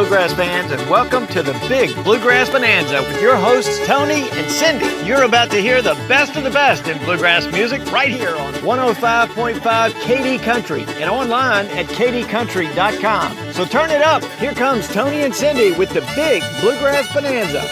bluegrass fans, and welcome to the Big Bluegrass Bonanza with your hosts, Tony and Cindy. You're about to hear the best of the best in bluegrass music right here on 105.5 KD Country and online at kdcountry.com. So turn it up. Here comes Tony and Cindy with the Big Bluegrass Bonanza.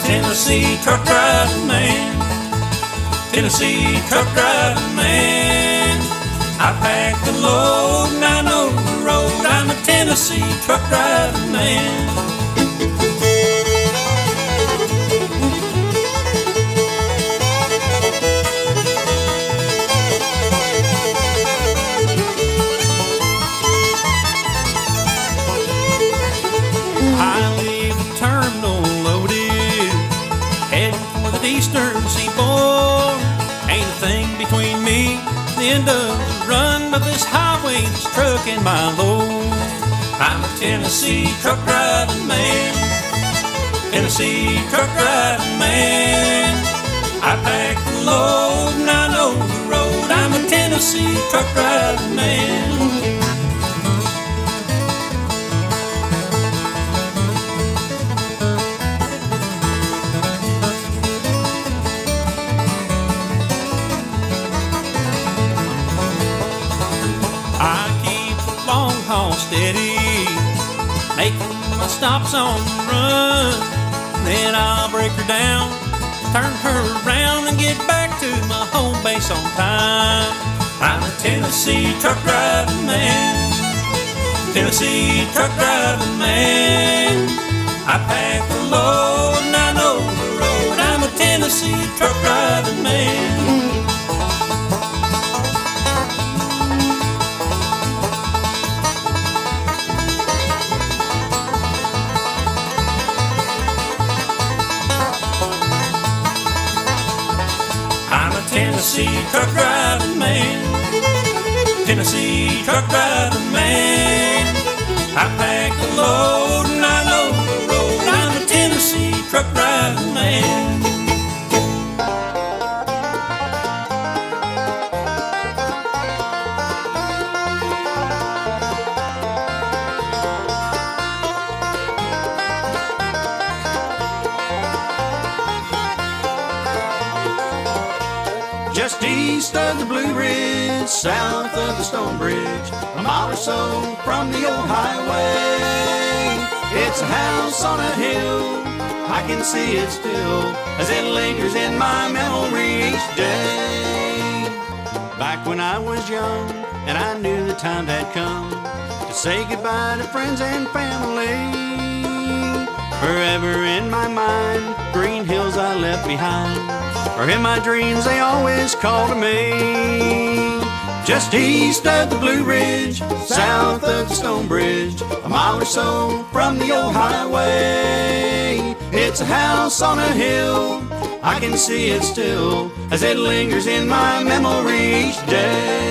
Tennessee truck driving man, Tennessee truck driving man. I pack the load and I know the road. I'm a Tennessee truck driving man. I leave the terminal loaded, heading for the eastern seaboard. Ain't a thing between me and the end of the run, but this highway is trucking my load. I'm a Tennessee truck driving man, Tennessee truck driving man. I pack the load and I know the road. I'm a Tennessee truck driving man. Steady, making my stops on the run. Then I'll break her down, turn her around, and get back to my home base on time. I'm a Tennessee truck driving man, Tennessee truck driving man. I pack the load and I know the road. I'm a Tennessee truck driving man. I'm a Tennessee truck driving man. Tennessee truck driving man. I pack the load and I know the road. I'm a Tennessee truck driving man. Just east of the Blue Ridge, south of the Stone Bridge, a mile or so from the old highway. It's a house on a hill, I can see it still as it lingers in my memory each day. Back when I was young and I knew the time had come to say goodbye to friends and family. Forever in my mind, green hills I left behind, or in my dreams they always call to me. Just east of the Blue Ridge, south of the Stone Bridge, a mile or so from the old highway. It's a house on a hill, I can see it still as it lingers in my memory each day.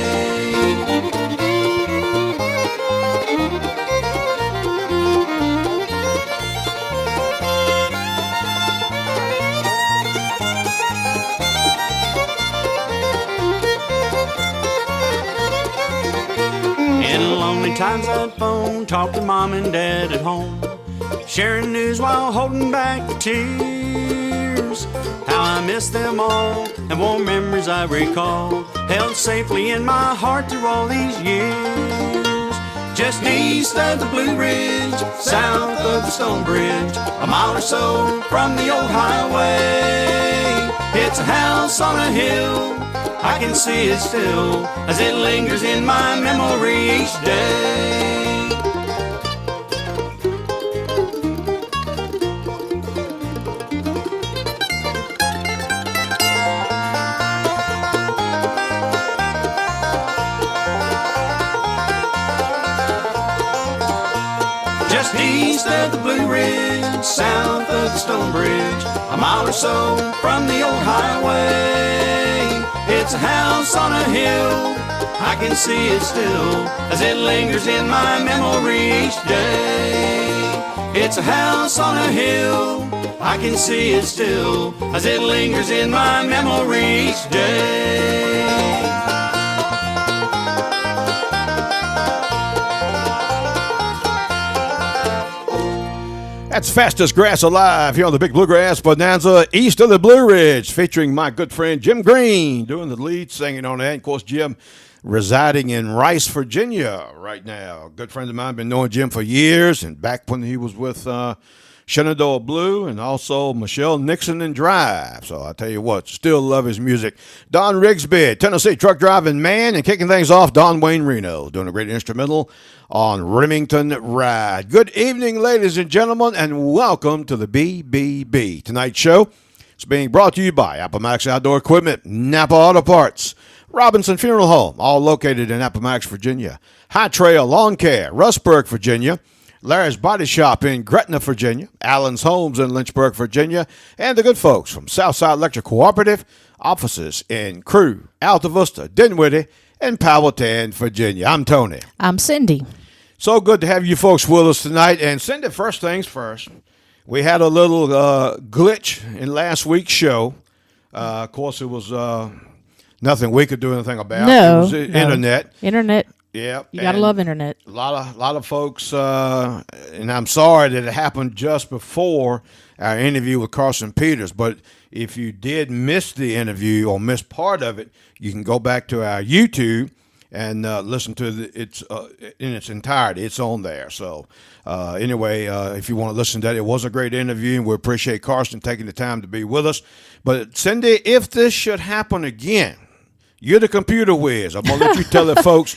Lonely times I'd phone, talk to mom and dad at home, sharing news while holding back the tears. How I miss them all, and warm memories I recall, held safely in my heart through all these years. Just east of the Blue Ridge, south of the Stone Bridge, a mile or so from the old highway. It's a house on a hill, I can see it still as it lingers in my memory each day. Just east of the Blue Ridge, south of the Stone Bridge, a mile or so from the old highway. It's a house on a hill, I can see it still as it lingers in my memory each day. It's a house on a hill, I can see it still as it lingers in my memory each day. That's Fastest Grass Alive here on the Big Bluegrass Bonanza east of the Blue Ridge, featuring my good friend Jim Green doing the lead singing on that. And of course, Jim residing in Rice, Virginia right now. A good friend of mine, been knowing Jim for years, and back when he was with Shenandoah Blue and also Michelle Nixon and Drive. So I tell you what, still love his music. Don Rigsby, Tennessee truck driving man, and kicking things off, Don Wayne Reno, doing a great instrumental on Remington Ride. Good evening, ladies and gentlemen, and welcome to the BBB. Tonight's show is being brought to you by Appomattox Outdoor Equipment, Napa Auto Parts, Robinson Funeral Home, all located in Appomattox, Virginia, High Trail Lawn Care, Rustburg, Virginia, Larry's Body Shop in Gretna, Virginia, Allen's Homes in Lynchburg, Virginia, and the good folks from Southside Electric Cooperative, offices in Crew, Alta Vista, Dinwiddie, and Powhatan, Virginia. I'm Tony. I'm Cindy. So good to have you folks with us tonight. And Cindy, first things first, we had a little glitch in last week's show. Of course, it was nothing we could do anything about. No, it was internet. Internet. Yeah, you gotta love internet. A lot of folks, and I'm sorry that it happened just before our interview with Carson Peters. But if you did miss the interview or miss part of it, you can go back to our YouTube and listen to it in its entirety. It's on there. So anyway, if you want to listen to that, it was a great interview, and we appreciate Carson taking the time to be with us. But Cindy, if this should happen again, you're the computer whiz. I'm gonna let you tell the folks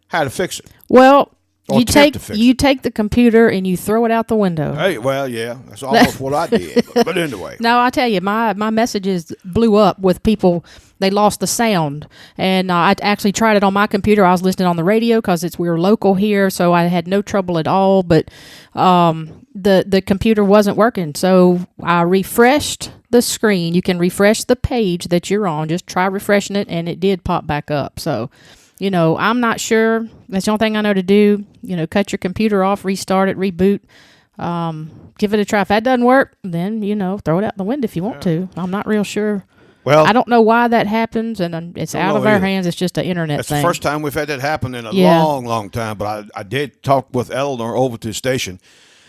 how to fix it. Well, Or You attempt to fix you it. take the computer and you throw it out the window. Hey, well, yeah, that's almost what I did. But anyway. No, I tell you, my messages blew up with people. They lost the sound, and I actually tried it on my computer. I was listening on the radio because we were local here, so I had no trouble at all. But the computer wasn't working, so I refreshed the screen. You can refresh the page that you're on. Just try refreshing it, and it did pop back up. So, I'm not sure. That's the only thing I know to do. Cut your computer off, restart it, reboot. Give it a try. If that doesn't work, then, throw it out the window if you want to. I'm not real sure. Well, I don't know why that happens, and it's out of our hands. It's just an internet That's thing. the first time we've had that happen in a long, long time. But I did talk with Eleanor over to the station,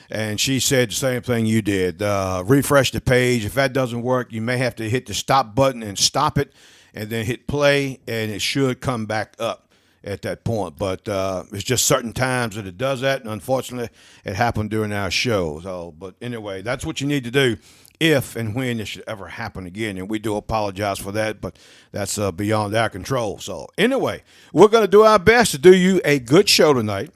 and she said the same thing you did. Refresh the page. If that doesn't work, you may have to hit the stop button and stop it, and then hit play, and it should come back up at that point. But it's just certain times that it does that, and unfortunately, it happened during our show. So, but anyway, that's what you need to do if and when it should ever happen again. And we do apologize for that, but that's beyond our control. So anyway, we're going to do our best to do you a good show tonight.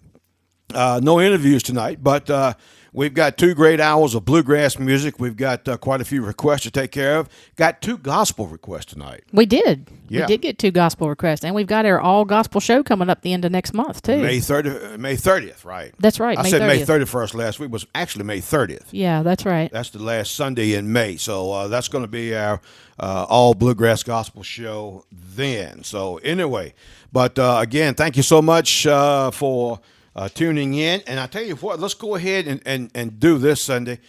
No interviews tonight, but we've got 2 great hours of bluegrass music. We've got quite a few requests to take care of. Got 2 gospel requests tonight. We did. Yeah. We did get 2 gospel requests, and we've got our all gospel show coming up the end of next month too. May 30th, right? That's right. I May said 30th. May 31st last week. It was actually May 30th. Yeah, that's right. That's the last Sunday in May. So that's going to be our all bluegrass gospel show then. So anyway, but again, thank you so much for tuning in. And I tell you what, let's go ahead and do this Sunday.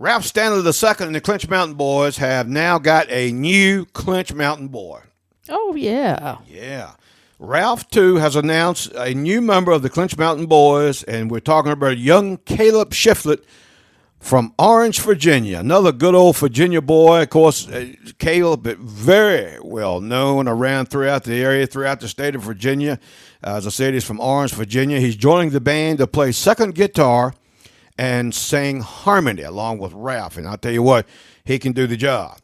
Ralph Stanley II and the Clinch Mountain Boys have now got a new Clinch Mountain Boy. Oh, yeah. Yeah. Ralph, too, has announced a new member of the Clinch Mountain Boys, and we're talking about young Caleb Shiflett from Orange, Virginia. Another good old Virginia boy. Of course, Caleb, very well known throughout the area, throughout the state of Virginia. As I said, he's from Orange, Virginia. He's joining the band to play second guitar and sing harmony along with Ralph. And I'll tell you what, he can do the job.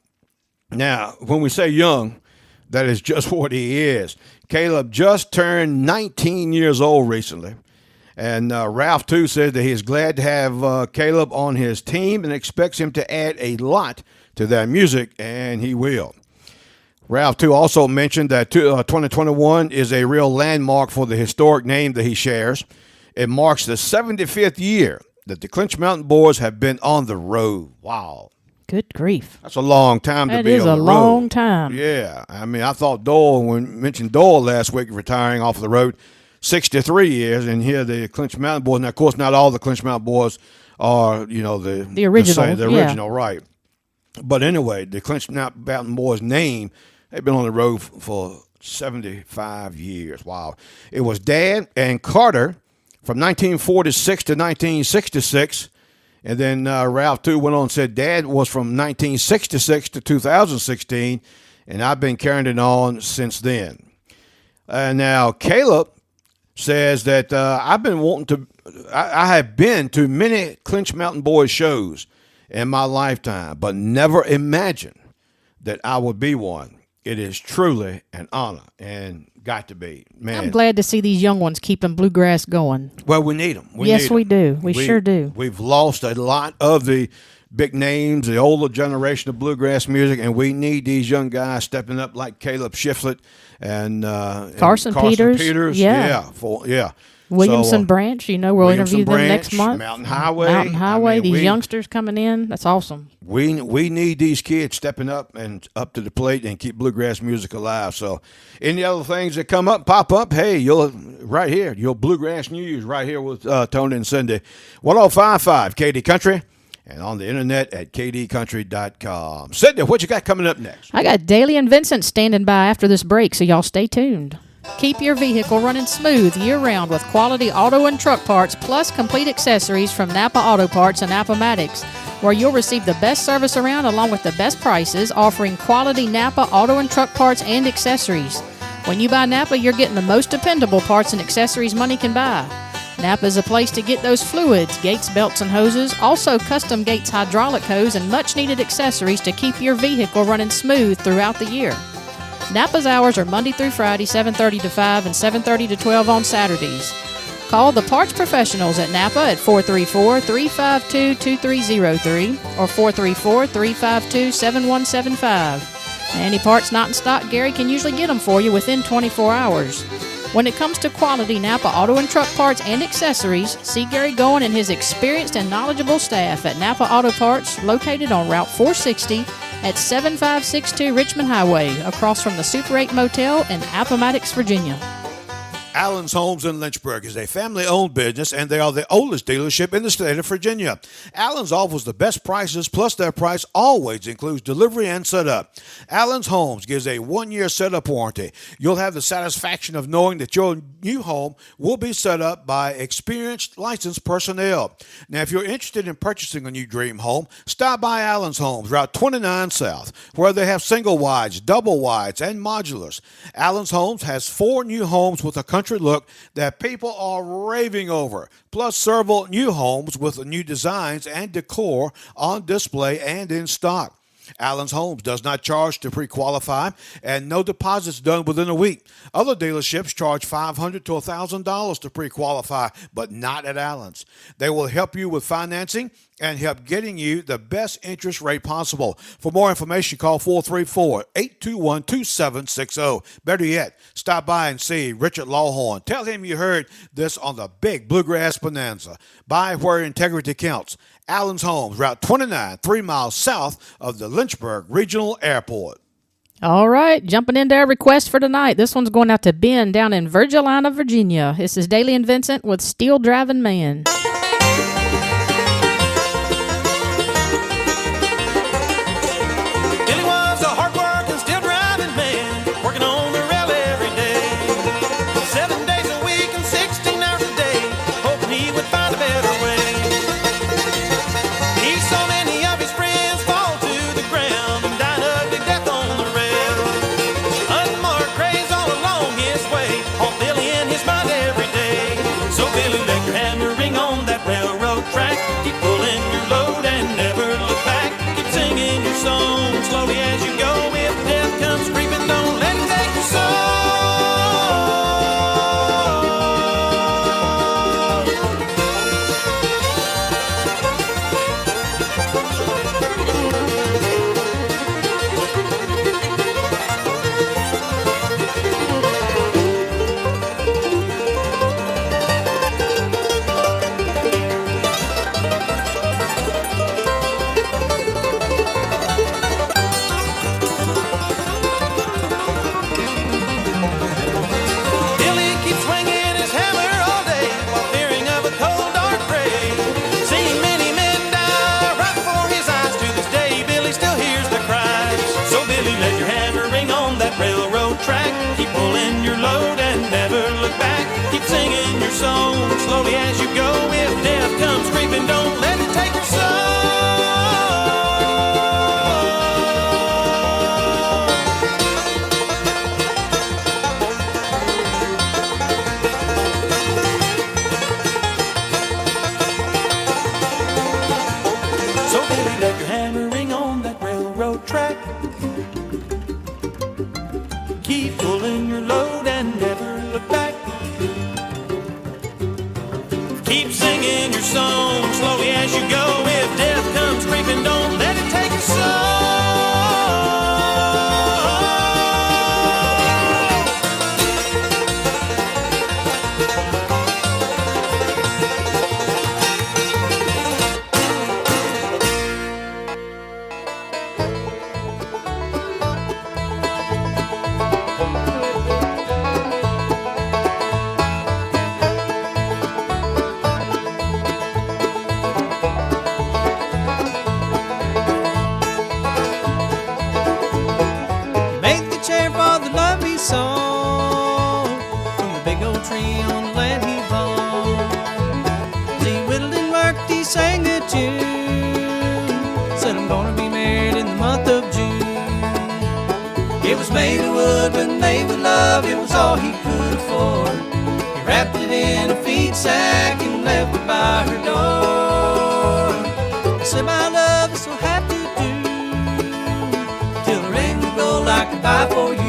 Now, when we say young, that is just what he is. Caleb just turned 19 years old recently. And Ralph, too, said that he is glad to have Caleb on his team and expects him to add a lot to their music, and he will. Ralph, too, also mentioned that 2021 is a real landmark for the historic name that he shares. It marks the 75th year that the Clinch Mountain Boys have been on the road. Wow. Good grief. That's a long time to be on the road. That is a long time. Yeah. I mean, I thought Doyle, when we mentioned Doyle last week, retiring off the road, 63 years, and here the Clinch Mountain Boys. Now, of course, not all the Clinch Mountain Boys are, the original. The original, right. But anyway, the Clinch Mountain Boys name, they've been on the road for 75 years. Wow. It was Dad and Carter from 1946 to 1966. And then Ralph, too, went on and said Dad was from 1966 to 2016, and I've been carrying it on since then. Now, Caleb says that I have been to many Clinch Mountain Boys shows in my lifetime, but never imagined that I would be one. It is truly an honor and got to be. Man, I'm glad to see these young ones keeping bluegrass going. Well, we need them. Yes, we do. We sure do. We've lost a lot of the big names, the older generation of bluegrass music, and we need these young guys stepping up like Caleb Shiflett and Carson Peters. Yeah. Williamson Branch, we'll interview them next month. Mountain Highway. These youngsters coming in. That's awesome. We need these kids stepping up and up to the plate and keep bluegrass music alive. So any other things that pop up, hey, you'll right here, your bluegrass news right here with Tony and Cindy. 1055 KD Country and on the internet at kdcountry.com. Cindy, what you got coming up next? I got Daly and Vincent standing by after this break, so y'all stay tuned. Keep your vehicle running smooth year-round with quality auto and truck parts, plus complete accessories from Napa Auto Parts and Appomattox, where you'll receive the best service around along with the best prices, offering quality Napa auto and truck parts and accessories. When you buy Napa, you're getting the most dependable parts and accessories money can buy. Napa is a place to get those fluids, gates, belts, and hoses, also custom gates hydraulic hose, and much-needed accessories to keep your vehicle running smooth throughout the year. Napa's hours are Monday through Friday, 7:30 to 5 and 7:30 to 12 on Saturdays. Call the parts professionals at Napa at 434-352-2303 or 434-352-7175. Any parts not in stock, Gary can usually get them for you within 24 hours. When it comes to quality Napa auto and truck parts and accessories, see Gary Goen and his experienced and knowledgeable staff at Napa Auto Parts, located on Route 460 at 7562 Richmond Highway, across from the Super 8 Motel in Appomattox, Virginia. Allen's Homes in Lynchburg is a family-owned business, and they are the oldest dealership in the state of Virginia. Allen's offers the best prices, plus their price always includes delivery and setup. Allen's Homes gives a 1-year setup warranty. You'll have the satisfaction of knowing that your new home will be set up by experienced, licensed personnel. Now, if you're interested in purchasing a new dream home, stop by Allen's Homes, Route 29 South, where they have single wides, double wides, and modulars. Allen's Homes has 4 new homes with a country look that people are raving over, plus several new homes with new designs and decor on display and in stock. Allen's Homes does not charge to pre-qualify, and no deposits done within a week. Other dealerships charge $500 to $1,000 to pre-qualify, but not at Allen's. They will help you with financing and help getting you the best interest rate possible. For more information, call 434-821-2760. Better yet, stop by and see Richard Lawhorn. Tell him you heard this on the Big Bluegrass Bonanza. Buy where integrity counts. Allen's Homes, Route 29, 3 miles south of the Lynchburg Regional Airport. All right, jumping into our request for tonight. This one's going out to Ben down in Virgilina, Virginia. This is Daly and Vincent with Steel Driving Man. Billy was a hard-working, steel-driving man, working on the rail every day. 7 days a week and 16 hours a day, hoping he would find a better way. He saw many of his friends fall to the ground and die an ugly death on the rail. Unmarked graves all along his way haunt Billy in his mind every day. So Billy, let your hammer ring on that railroad track. Keep pulling your load and never look back. Keep singing your song slowly as you go. If death comes creeping, don't let it take your soul. Billy keeps swinging his hammer all day while fearing of a cold, dark grave. Seeing many men die right before his eyes. To this day, Billy still hears the cries. So Billy, let your hammer ring on that railroad track. Keep pulling your load and never look back. Keep singing your song slowly as you go. If death comes creeping, don't let it take your soul. So Billy, let your hammer ring on that railroad track. Keep pulling your load and never look back. Keep singing your song slowly as you go. If death comes creeping, don't let it take your soul. Make the chair for the love he saw from the big old tree on the land he bought. As he whittled and worked, he sang a tune. Said, I'm gonna be married in the month of June. It was made of wood, but made with love. It was all he could afford. He wrapped it in a feed sack and left it by her door. He said, my love is so hard to do. Till the ring will go like a pie for you.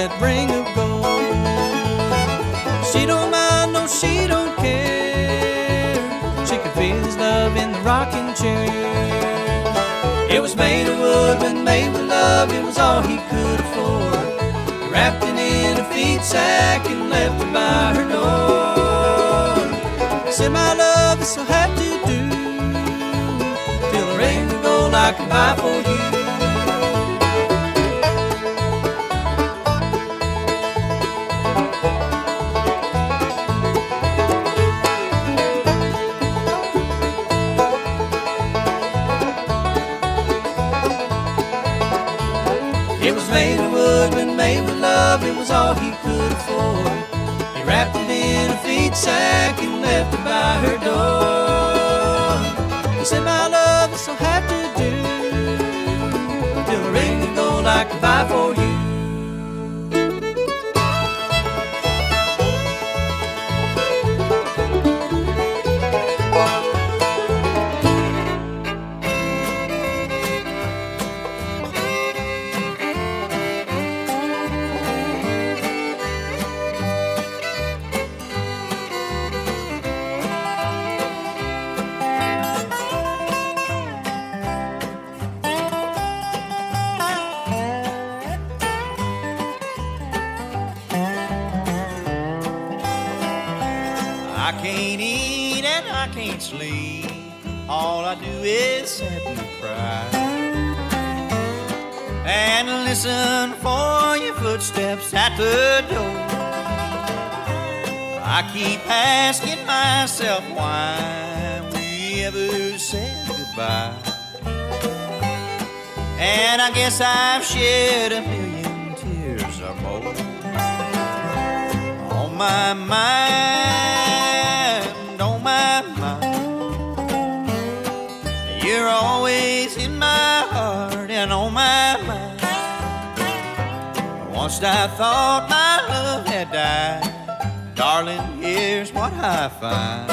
that ring of gold. She don't mind, no, she don't care. She could feel his love in the rocking chair. It was made of wood when made with love, it was all he could afford. He wrapped it in a feed sack and left it by her door. He said, my love is so hard to do, till the ring of gold I can buy for you. It was made of wood when made with love, it was all he could afford. He wrapped it in a feed sack and left it by her door. He said, my love is so hard to do, till the ring of gold I can buy for you. I can't eat and I can't sleep. All I do is sit and cry and listen for your footsteps at the door. I keep asking myself why we ever said goodbye. And I guess I've shed a million tears or more on my mind, on my mind. You're always in my heart and on my mind. Once I thought my love had died, darling, here's what I find.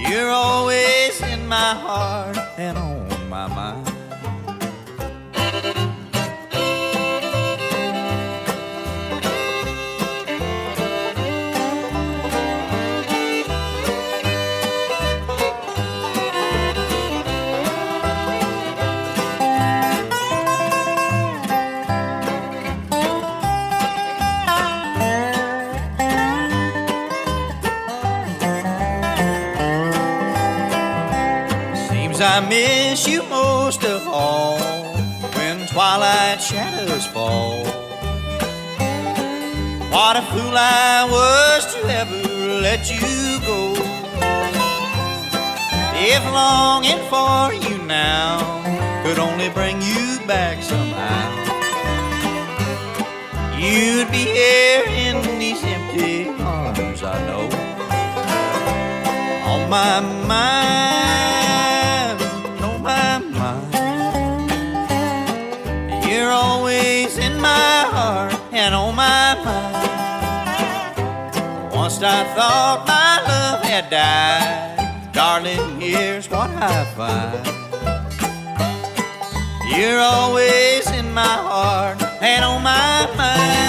You're always in my heart and on my mind. I miss you most of all when twilight shadows fall. What a fool I was to ever let you go. If longing for you now could only bring you back somehow, you'd be here in these empty arms, I know. On my mind, on my mind. You're always in my heart and on my mind. Once I thought my love had died, darling, here's what I find. You're always in my heart and on my mind.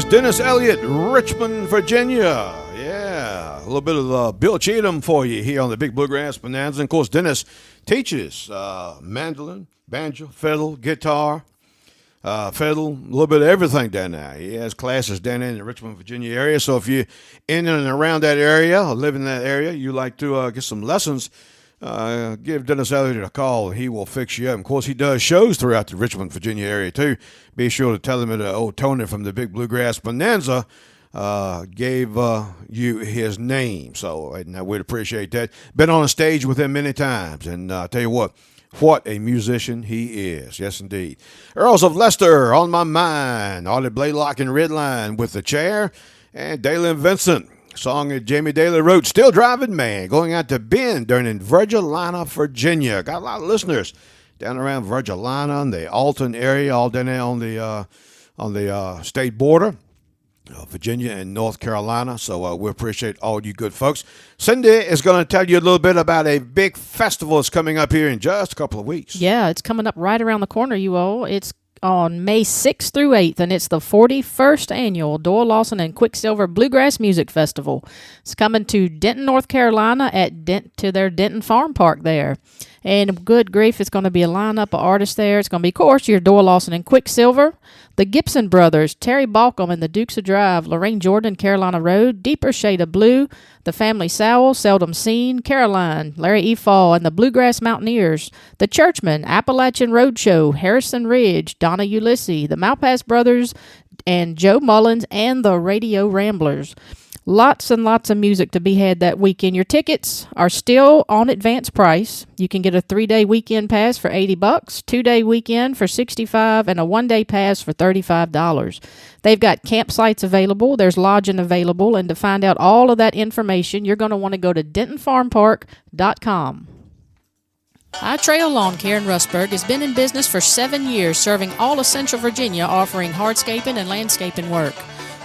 Here's Dennis Elliott, Richmond, Virginia. Yeah, a little bit of Bill Cheatham for you here on the Big Bluegrass Bonanza. And of course, Dennis teaches mandolin, banjo, fiddle, guitar, fiddle, a little bit of everything down there. He has classes down there in the Richmond, Virginia area. So if you're in and around that area or live in that area, you like to get some lessons, give Dennis Elliott a call. He will fix you up. Of course, he does shows throughout the Richmond, Virginia area, too. Be sure to tell him that old Tony from the Big Bluegrass Bonanza gave you his name. So and we'd appreciate that. Been on a stage with him many times. And I'll tell you what a musician he is. Yes, indeed. Earls of Leicester, On My Mind. Artie Blaylock and Redline with The Chair. And Dalen Vincent. Song that Jamie Daly wrote, Still Driving Man, going out to Bend down in Virgilina, Virginia. Got a lot of listeners down around Virgilina and the Alton area, all down there on the state border, Virginia and North Carolina. So we appreciate all you good folks. Cindy is going to tell you a little bit about a big festival that's coming up here in just a couple of weeks. Yeah, it's coming up right around the corner, you all. It's on May 6th through 8th, and it's the 41st annual Doyle Lawson and Quicksilver Bluegrass Music Festival. It's coming to Denton, North Carolina to their Denton Farm Park there. And good grief, it's going to be a lineup of artists there. It's going to be, of course, your Doyle Lawson and Quicksilver, the Gibson Brothers, Terry Balcom and the Dukes of Drive, Lorraine Jordan, Carolina Road, Deeper Shade of Blue, the Family Sowell, Seldom Seen, Caroline, Larry E. Fall, and the Bluegrass Mountaineers, the Churchmen, Appalachian Roadshow, Harrison Ridge, Donna Ulysses, the Malpass Brothers, and Joe Mullins, and the Radio Ramblers. Lots and lots of music to be had that weekend. Your tickets are still on advance price. You can get a 3-day weekend pass for $80, 2-day weekend for $65, and a 1-day pass for $35. They've got campsites available. There's lodging available. And to find out all of that information, you're going to want to go to DentonFarmPark.com. High Trail Lawn Care in Rustburg has been in business for 7 years, serving all of Central Virginia, offering hardscaping and landscaping work.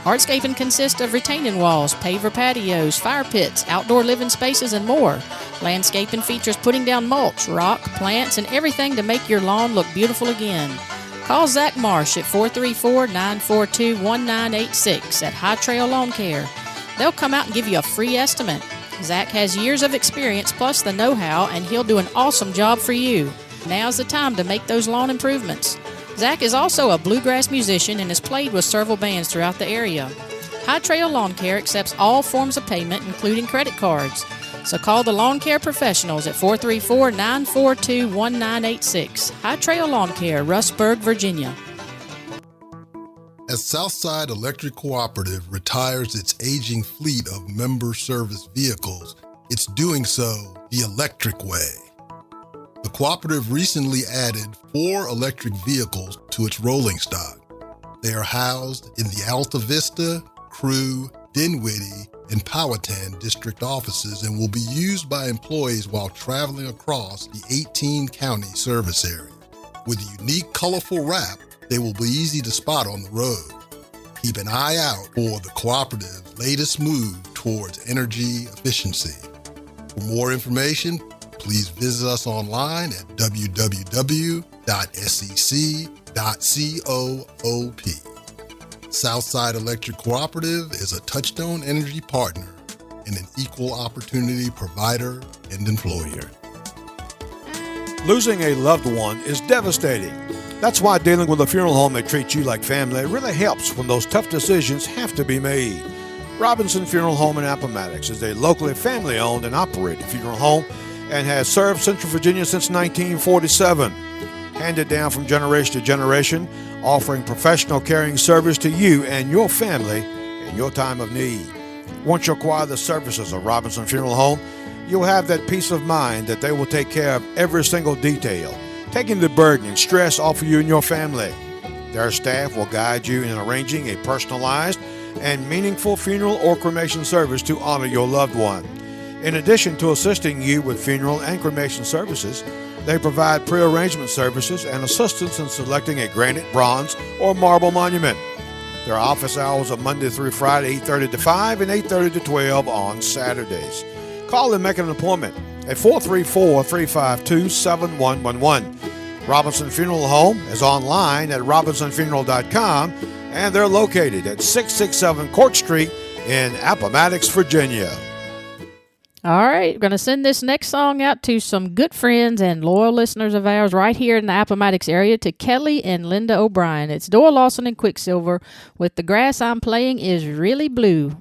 Hardscaping consists of retaining walls, paver patios, fire pits, outdoor living spaces, and more. Landscaping features putting down mulch, rock, plants, and everything to make your lawn look beautiful again. Call Zach Marsh at 434-942-1986 at High Trail Lawn Care. They'll come out and give you a free estimate. Zach has years of experience plus the know-how, and he'll do an awesome job for you. Now's the time to make those lawn improvements. Zach is also a bluegrass musician and has played with several bands throughout the area. High Trail Lawn Care accepts all forms of payment, including credit cards. So call the lawn care professionals at 434-942-1986. High Trail Lawn Care, Rustburg, Virginia. As Southside Electric Cooperative retires its aging fleet of member service vehicles, it's doing so the electric way. The cooperative recently added 4 electric vehicles to its rolling stock. They are housed in the Alta Vista, Crew, Dinwiddie, and Powhatan district offices and will be used by employees while traveling across the 18-county service area. With a unique, colorful wrap, they will be easy to spot on the road. Keep an eye out for the cooperative's latest move towards energy efficiency. For more information, please visit us online at www.sec.coop. Southside Electric Cooperative is a Touchstone Energy partner and an equal opportunity provider and employer. Losing a loved one is devastating. That's why dealing with a funeral home that treats you like family really helps when those tough decisions have to be made. Robinson Funeral Home in Appomattox is a locally family-owned and operated funeral home and has served Central Virginia since 1947. Handed down from generation to generation, offering professional caring service to you and your family in your time of need. Once you acquire the services of Robinson Funeral Home, you'll have that peace of mind that they will take care of every single detail, taking the burden and stress off of you and your family. Their staff will guide you in arranging a personalized and meaningful funeral or cremation service to honor your loved one. In addition to assisting you with funeral and cremation services, they provide pre-arrangement services and assistance in selecting a granite, bronze, or marble monument. Their office hours are Monday through Friday, 8:30 to 5 and 8:30 to 12 on Saturdays. Call and make an appointment at 434-352-7111. Robinson Funeral Home is online at robinsonfuneral.com and they're located at 667 Court Street in Appomattox, Virginia. All right, we're going to send this next song out to some good friends and loyal listeners of ours right here in the Appomattox area, to Kelly and Linda O'Brien. It's Doyle Lawson and Quicksilver with The Grass I'm Playing Is Really Blue.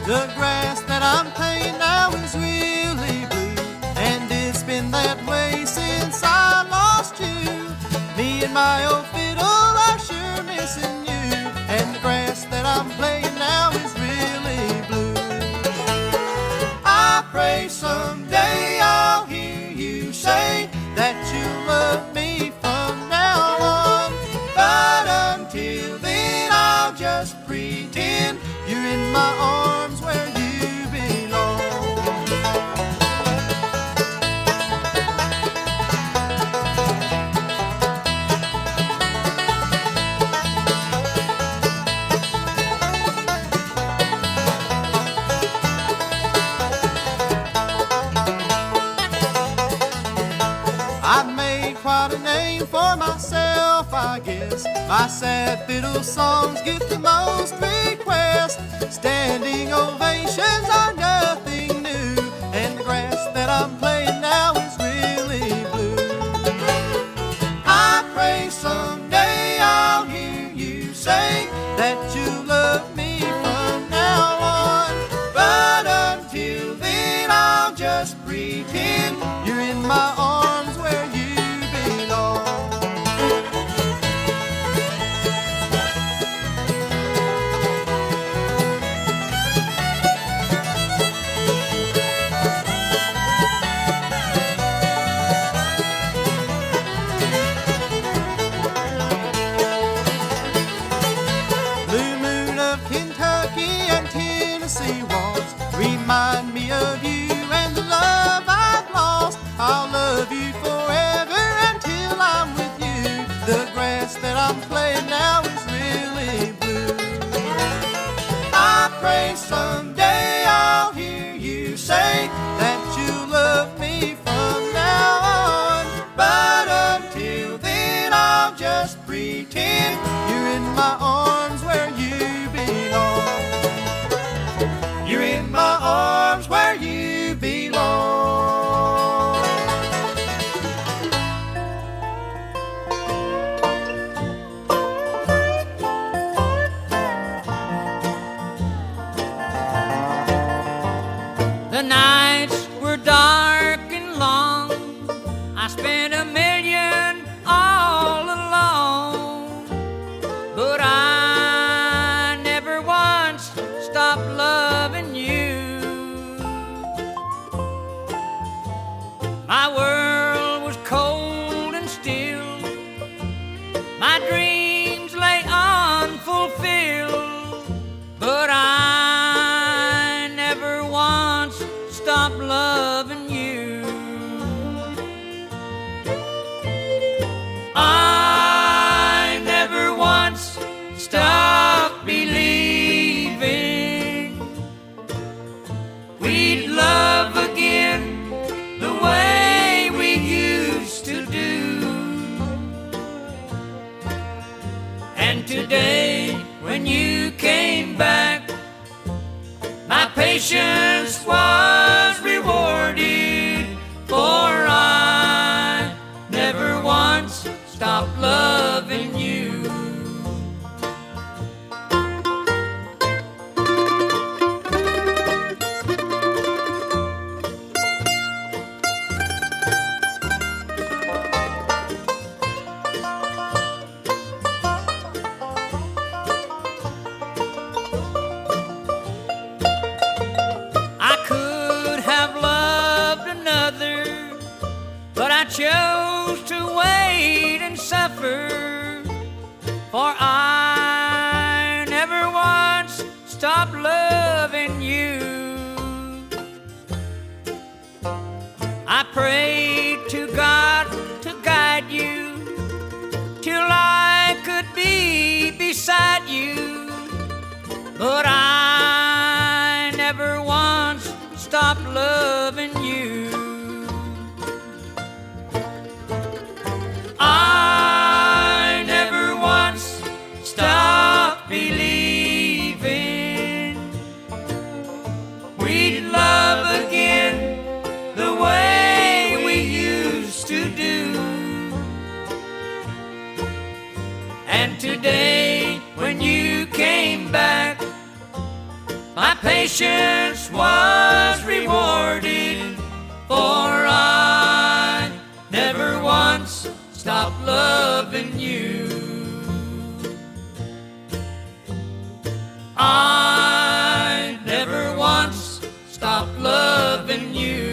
The grass that I'm playing now is really blue, and it's been that way since I lost you. Me and my old fiddle are sure missing you, and the grass that I'm playing now is really blue. I pray someday I'll hear you say that you'll love me from now on, but until then I'll just pretend you're in my arms where you belong. I've made quite a name for myself, I guess. My sad fiddle songs get the most requests. Standing ovations are nothing new, and the grass that I'm playing now is really blue. I pray someday I'll hear you say that you love me from now on, but until then I'll just pretend you're in my arms where you belong. Blue moon of Kentucky and Tennessee waltz remind me of you and the love I've lost. I'll love you forever until I'm with you. The grass that I'm playing now is really blue. I pray someday I'll hear you say that you love me from now on, but until then I'll just pretend you're in my arms where you belong. You're in my arms where you belong. The nights were dark and long. I spent $1 million all alone, but I never once stopped loving you. My world was cold and still. My dreams lay unfulfilled, but I never once stopped loving you. I never once stopped believing we'd love again the way we used to do. And today, when you came back, my patience was rewarded, for I never once stopped loving you. I could have loved another, but I chose to wait and suffer, for I never once stopped loving you. I prayed to God to guide you till stop loving you. I never once stopped believing we'd love again the way we used to do. And today, when you came back, my patience was rewarded, for I never once stopped loving you. I never once stopped loving you.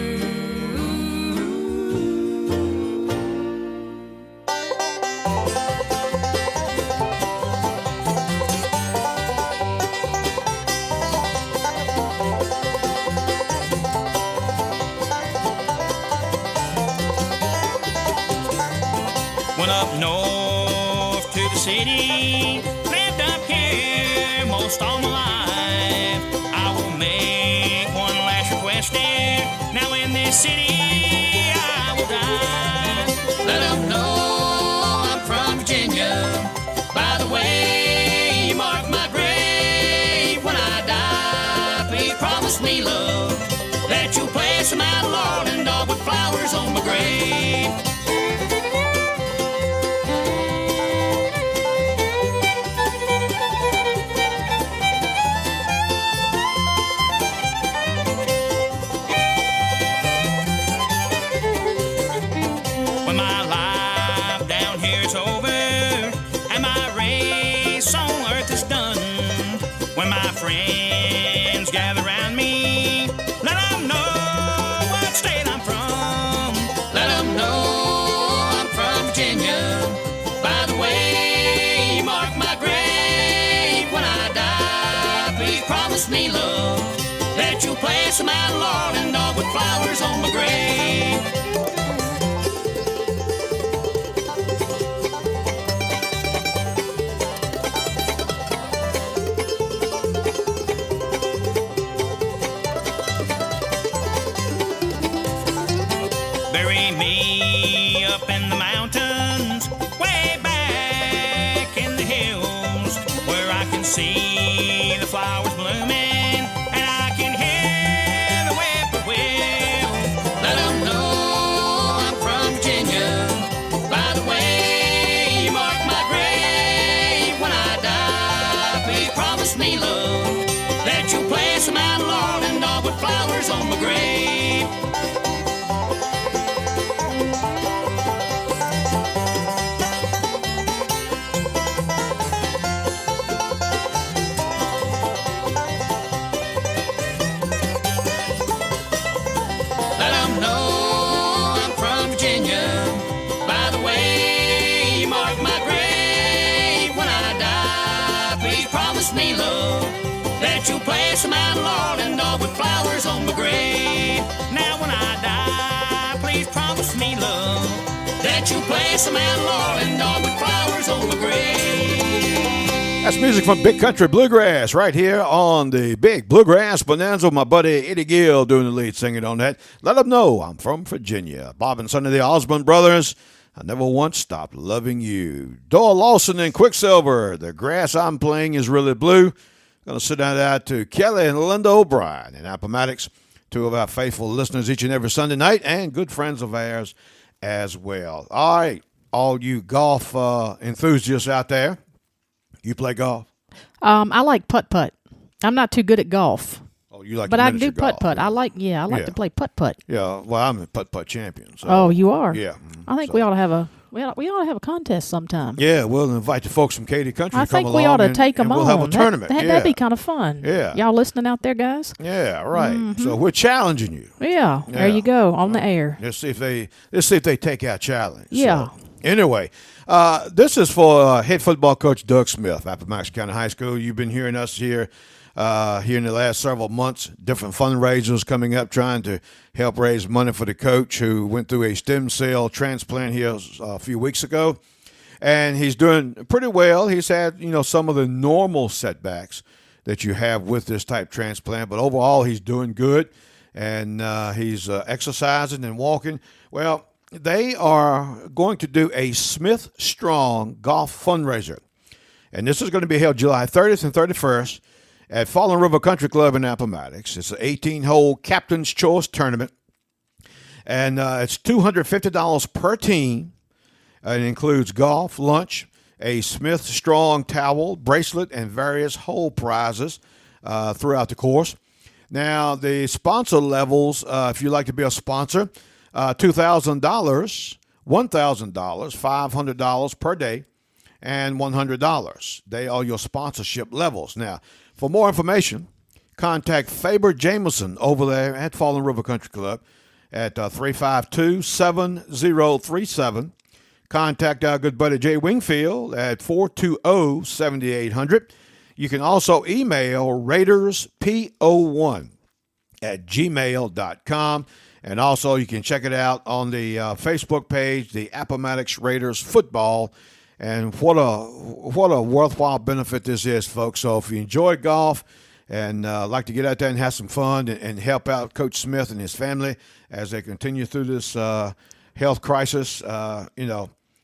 Went up north to the city, lived up here most all my life. I will make one last request here. Now in this city I will die. Let them know I'm from Virginia. By the way, you mark my grave when I die. Please promise me, love, that you'll place some outlaw and dog with flowers on my grave. When my friends gather around me, let them know what state I'm from. Let them know I'm from Virginia. By the way, you mark my grave when I die. Please promise me, love, that you'll place some outlaw and dog with flowers on my grave. Bury me up in the mountains, way back in the hills, where I can see the flowers blooming and I can hear the whippoorwill. Let them know I'm from Virginia. By the way, you mark my grave when I die. Please promise me, love, that you'll place some outlaw and dog with flowers on my grave. Me, love, that you'll place some outlaw and dog with flowers on my grave. Now when I die, please promise me, love, that you'll place some outlaw and dog with flowers on my grave. That's music from Big Country Bluegrass right here on the Big Bluegrass Bonanza. My buddy Eddie Gill doing the lead singing on that. Let them know I'm from Virginia. Bob and Sonny the Osmond Brothers. I never once stopped loving you. Doyle Lawson and Quicksilver. The grass I'm playing is really blue. Going to sit down there to Kelly and Linda O'Brien in Appomattox, two of our faithful listeners each and every Sunday night, and good friends of ours as well. All right, all you golf enthusiasts out there, you play golf? I like putt-putt. I'm not too good at golf. Oh, you like but I do golf, putt-putt. I like to play putt-putt. Yeah, well, I'm a putt-putt champion. So. Oh, you are? Yeah. I think we ought to have a contest sometime. Yeah, we'll invite the folks from Katy Country I to come think along. we ought to and, take them and on. We'll have a tournament. That'd be kind of fun. Yeah. Y'all listening out there, guys? Yeah, right. Mm-hmm. So we're challenging you. Yeah, there you go, on the air. Let's see if they take our challenge. Yeah. So, anyway, this is for head football coach Doug Smith, Appomattox County High School. You've been hearing us here in the last several months, different fundraisers coming up, trying to help raise money for the coach who went through a stem cell transplant here a few weeks ago. And he's doing pretty well. He's had, some of the normal setbacks that you have with this type transplant, but overall he's doing good. and he's exercising and walking. Well, they are going to do a Smith Strong golf fundraiser, and this is going to be held July 30th and 31st at Fallen River Country Club in Appomattox. It's an 18-hole Captain's Choice tournament, and it's $250 per team. It includes golf, lunch, a Smith Strong towel, bracelet, and various hole prizes throughout the course. Now, the sponsor levels, if you'd like to be a sponsor, $2,000, $1,000, $500 per day, and $100. They are your sponsorship levels. Now, for more information, contact Faber Jameson over there at Fallen River Country Club at 352-7037. Contact our good buddy Jay Wingfield at 420-7800. You can also email RaidersPO1 at gmail.com. And also you can check it out on the Facebook page, the Appomattox Raiders Football. And what a worthwhile benefit this is, folks. So if you enjoy golf and like to get out there and have some fun and help out Coach Smith and his family as they continue through this health crisis,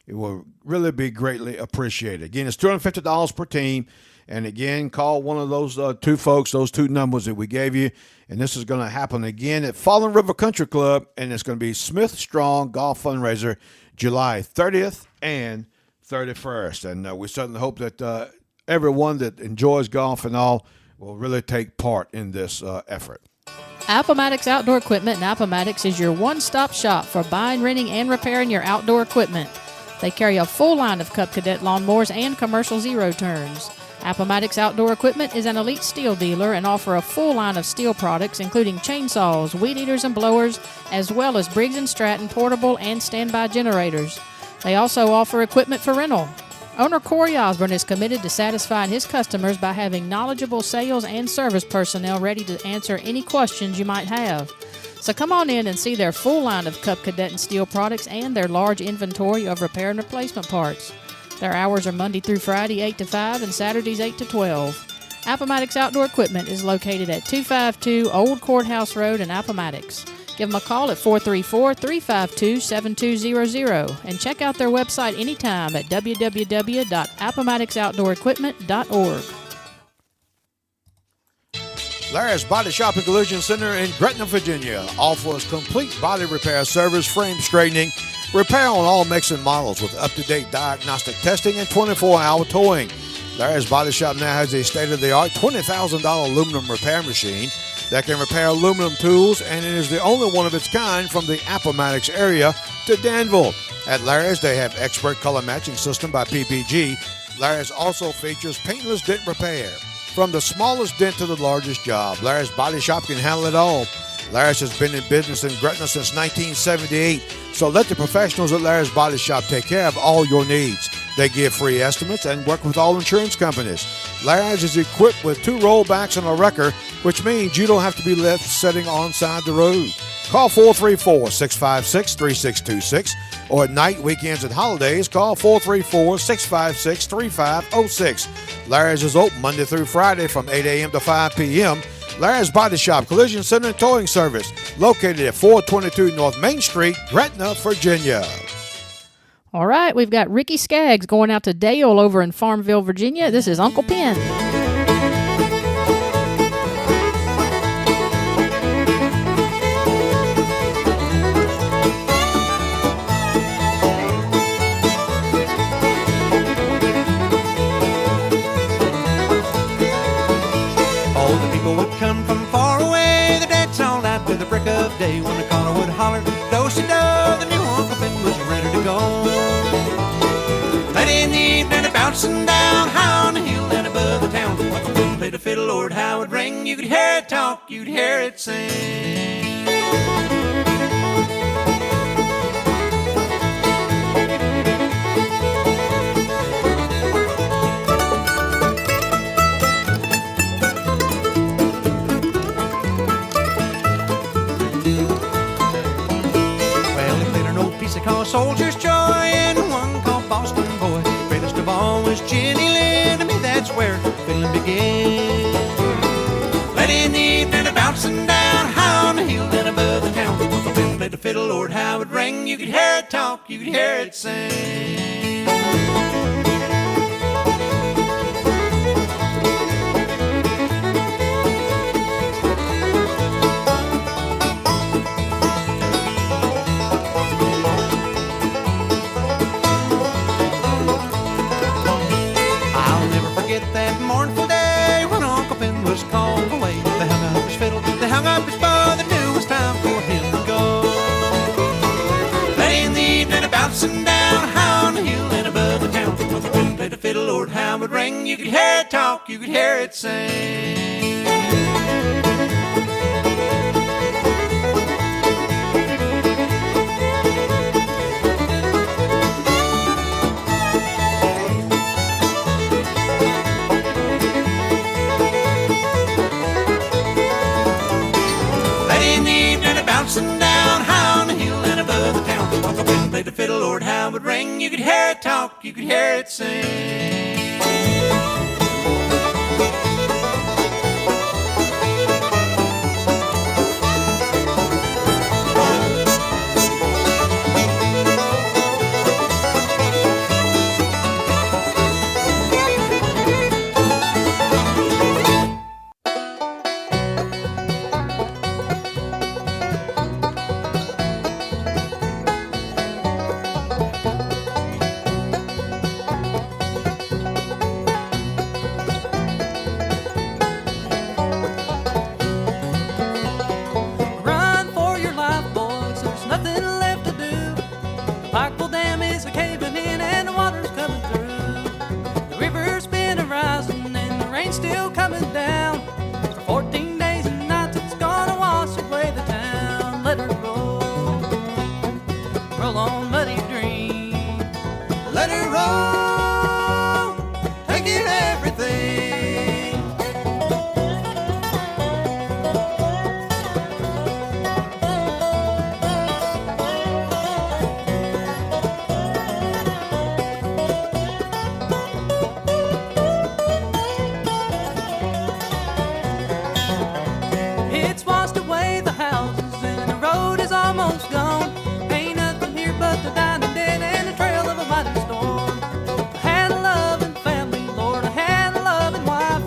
it will really be greatly appreciated. Again, it's $250 per team. And again, call one of those two folks, those two numbers that we gave you. And this is going to happen again at Fallen River Country Club. And it's going to be Smith Strong Golf Fundraiser, July 30th and 31st. And we certainly hope that everyone that enjoys golf and all will really take part in this effort. Appomattox Outdoor Equipment in Appomattox is your one-stop shop for buying, renting, and repairing your outdoor equipment. They carry a full line of Cub Cadet lawnmowers and commercial zero turns. Appomattox Outdoor Equipment is an elite steel dealer and offer a full line of steel products, including chainsaws, weed eaters, and blowers, as well as Briggs & Stratton portable and standby generators. They also offer equipment for rental. Owner Corey Osborne is committed to satisfying his customers by having knowledgeable sales and service personnel ready to answer any questions you might have. So come on in and see their full line of Cub Cadet and steel products and their large inventory of repair and replacement parts. Their hours are Monday through Friday, 8 to 5, and Saturdays, 8 to 12. Appomattox Outdoor Equipment is located at 252 Old Courthouse Road in Appomattox. Give them a call at 434-352-7200 and check out their website anytime at www.appomattoxoutdoorequipment.org. Larry's Body Shop and Collision Center in Gretna, Virginia offers complete body repair service, frame straightening, repair on all makes and models with up-to-date diagnostic testing and 24-hour towing. Larry's Body Shop now has a state-of-the-art $20,000 aluminum repair machine that can repair aluminum tools, and it is the only one of its kind from the Appomattox area to Danville. At Larry's, they have expert color matching system by PPG. Larry's also features paintless dent repair. From the smallest dent to the largest job, Larry's Body Shop can handle it all. Larry's has been in business in Gretna since 1978, so let the professionals at Larry's Body Shop take care of all your needs. They give free estimates and work with all insurance companies. Larry's is equipped with 2 rollbacks and a wrecker, which means you don't have to be left sitting on side the road. Call 434-656-3626, or at night, weekends, and holidays, call 434-656-3506. Larry's is open Monday through Friday from 8 a.m. to 5 p.m. Larry's Body Shop, Collision Center, and Towing Service, located at 422 North Main Street, Gretna, Virginia. All right, we've got Ricky Skaggs going out to Dale over in Farmville, Virginia. This is Uncle Pen. Would come from far away, the dance all night with the break of day. When the caller would holler, do-si-do, the new Uncle Ben was ready to go. Late in the evening, bouncing down high on the hill and above the town. Uncle Ben played a fiddle, Lord, how it rang. You could hear it talk, you'd hear it sing. Called Soldier's Joy and one called Boston Boy. Greatest of all was Jenny Lynn. To me, that's where fiddling began. Late in the evening, bouncing down high on the hill ring, you could hear it talk, you could hear it sing. I'll never forget that mournful day when Uncle Ben was called away. They hung up his fiddle, they hung up his bow, they knew it was time for him to go. Late in the evening, bouncing down high on the hill and above the town. When the wind played the fiddle, Lord, how it would ring. You could hear it talk, you could hear it sing. Late in the evening, bouncing down high on the hill and above the town. While the wind played the fiddle, Lord, how it would ring. You could hear it talk, you could hear it sing. Run for your life, boys, there's nothing left to do. The Pikeville Dam is a caving in and the water's coming through. The river's been a rising and the rain's still coming down. For 14 days and nights it's gonna wash away the town. Let her roll, roll on muddy dream. Let her roll, taking everything. It's washed away the houses and the road is almost gone. Ain't nothing here but the dining den and the trail of a mighty storm. I had a loving family, Lord, I had a loving wife.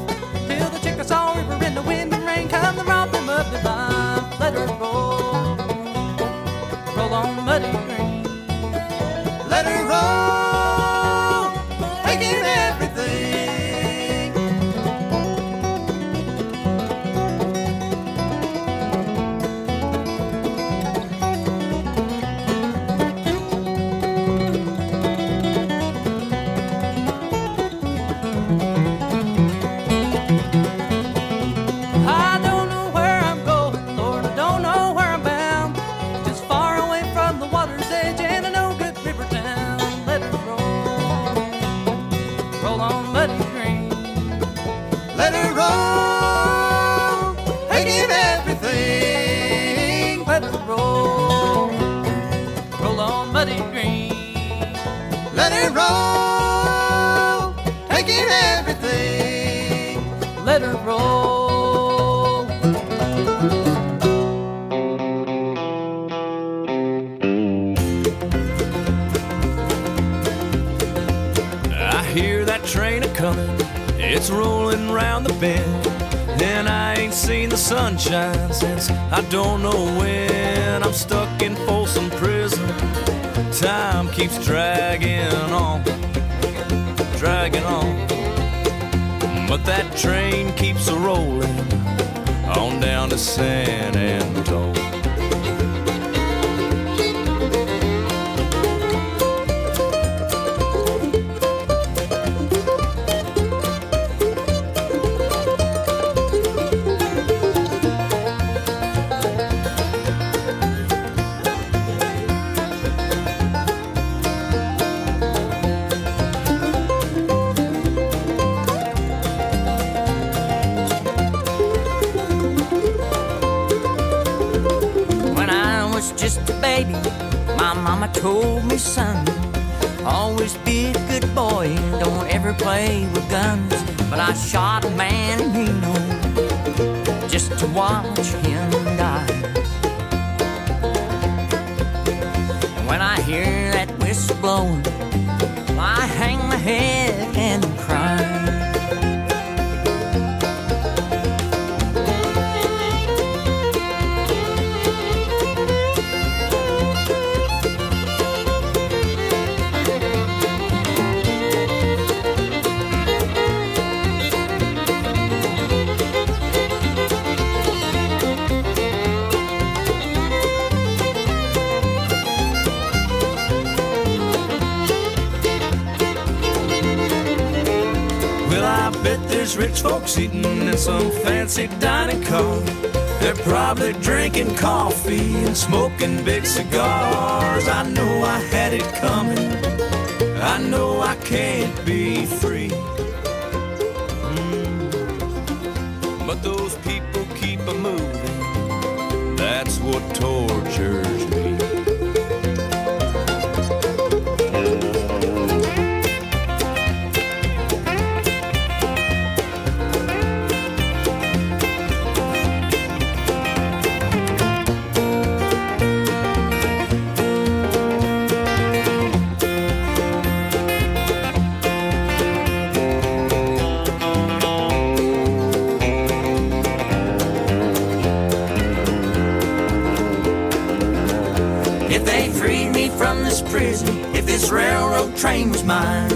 Till the Chickasaw River in the wind and rain come the robbing of their life. Let her roll, roll on muddy green. Let her roll, taking everything. I don't know where I'm going, Lord, I don't know where I'm bound. Just far away from the water's edge and a no good river town. Let her roll, roll on muddy green. Let her roll, taking everything. Let her roll, roll on muddy green. Let her roll, taking everything. Let her roll. I hear that train a comin', it's rolling round the bend. And I ain't seen the sunshine since I don't know when. I'm stuck in Folsom Prison, time keeps dragging on, dragging on. But that train keeps a-rolling on down to San Antone. My mama told me, son, always be a good boy and don't ever play with guns. But I shot a man in Reno just to watch him die. blowing. I hang my head and cry. There's rich folks eating in some fancy dining car. They're probably drinking coffee and smoking big cigars. I know I had it coming. I know I can't be free. But those people keep a moving. That's what tortures me. Prison, if this railroad train was mine,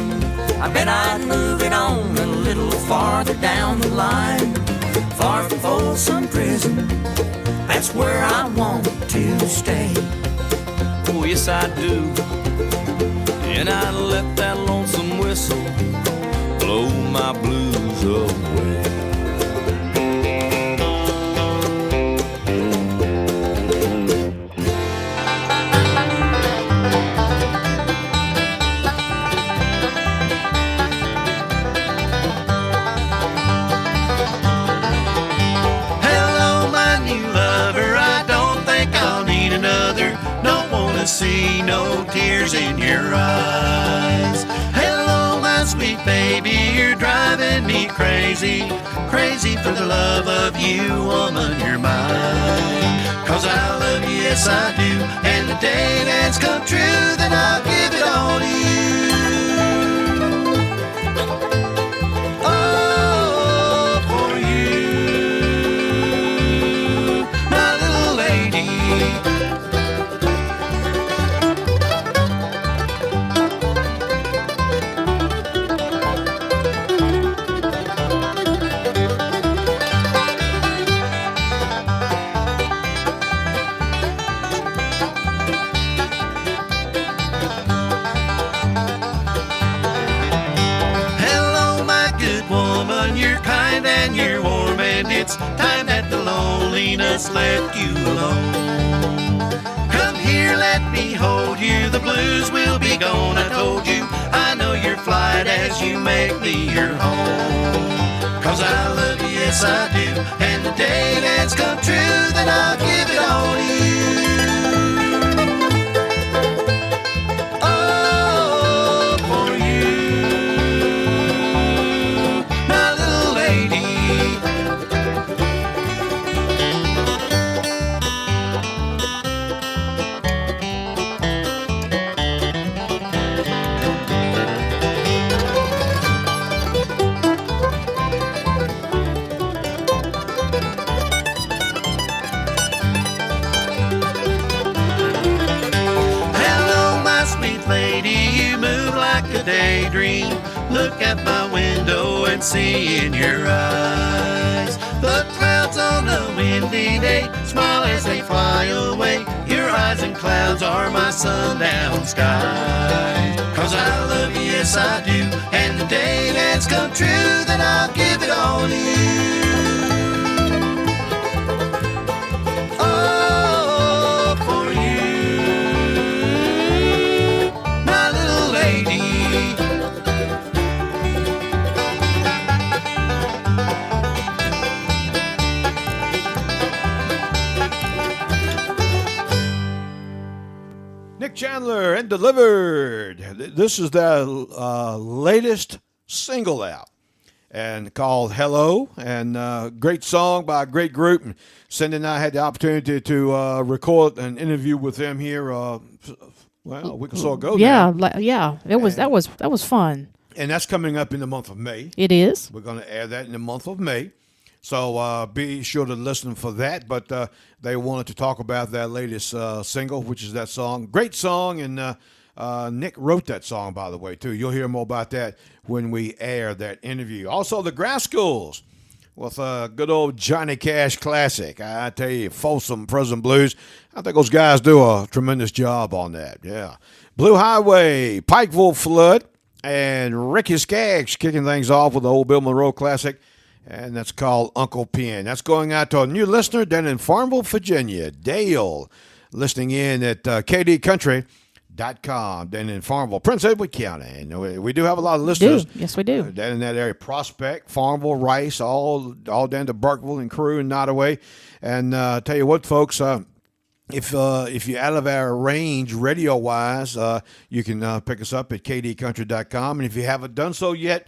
I bet I'd move it on a little farther down the line. Far from Folsom Prison, that's where I want to stay. Oh yes I do. And I'd let that lonesome whistle blow my blues away. See no tears in your eyes. Hello, my sweet baby, you're driving me crazy, crazy for the love of you, woman, you're mine. 'Cause I love you, yes I do, and the day that's come true, then I'll give it all to you. Oh, for you, my little lady. It's time that the loneliness left you alone. Come here, let me hold you. The blues will be gone. I told you, I know your flight as you make me your home. 'Cause I love you, yes I do. And the day that's come true, then I'll give it all to you. Daydream, look at my window and see in your eyes the clouds on a windy day, smile as they fly away. Your eyes and clouds are my sundown sky. 'Cause I love you, yes I do, and the day that's come true, then I'll give it all to you. Chandler and Delivered. This is their latest single out and called Hello, and great song by a great group. And Cindy and I had the opportunity to record an interview with them here Well, we can sort of go Yeah, now. yeah. That was fun. And that's coming up in the month of May. It is. We're going to air that in the month of May. So be sure to listen for that. But they wanted to talk about that latest single, which is that song. Great song. And Nick wrote that song, by the way, too. You'll hear more about that when we air that interview. Also, the Grass Schools with a good old Johnny Cash classic. I tell you, Folsom Prison Blues. I think those guys do a tremendous job on that. Yeah. Blue Highway, Pikeville Flood, and Ricky Skaggs kicking things off with the old Bill Monroe classic, and that's called Uncle Pen. That's going out to a new listener down in Farmville, Virginia, Dale, listening in at kdcountry.com, down in Farmville, Prince Edward County. And we do have a lot of listeners. Yes, we do. Down in that area, Prospect, Farmville, Rice, all down to Burkeville and Carew and Nottoway. And tell you what, folks, if you're out of our range radio-wise, you can pick us up at kdcountry.com. And if you haven't done so yet,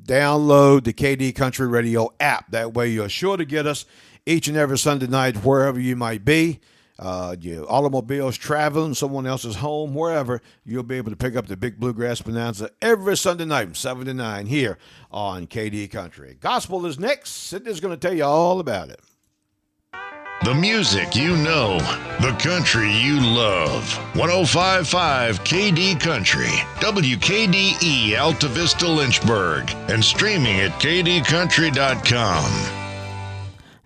download the KD Country Radio app. That way you're sure to get us each and every Sunday night wherever you might be. Your automobile's traveling, someone else's home, wherever, you'll be able to pick up the Big Bluegrass Bonanza every Sunday night from 7 to 9 here on KD Country. Gospel is next. Sydney's going to tell you all about it. The music you know, the country you love. 105.5 KD Country, WKDE Alta Vista Lynchburg, and streaming at kdcountry.com.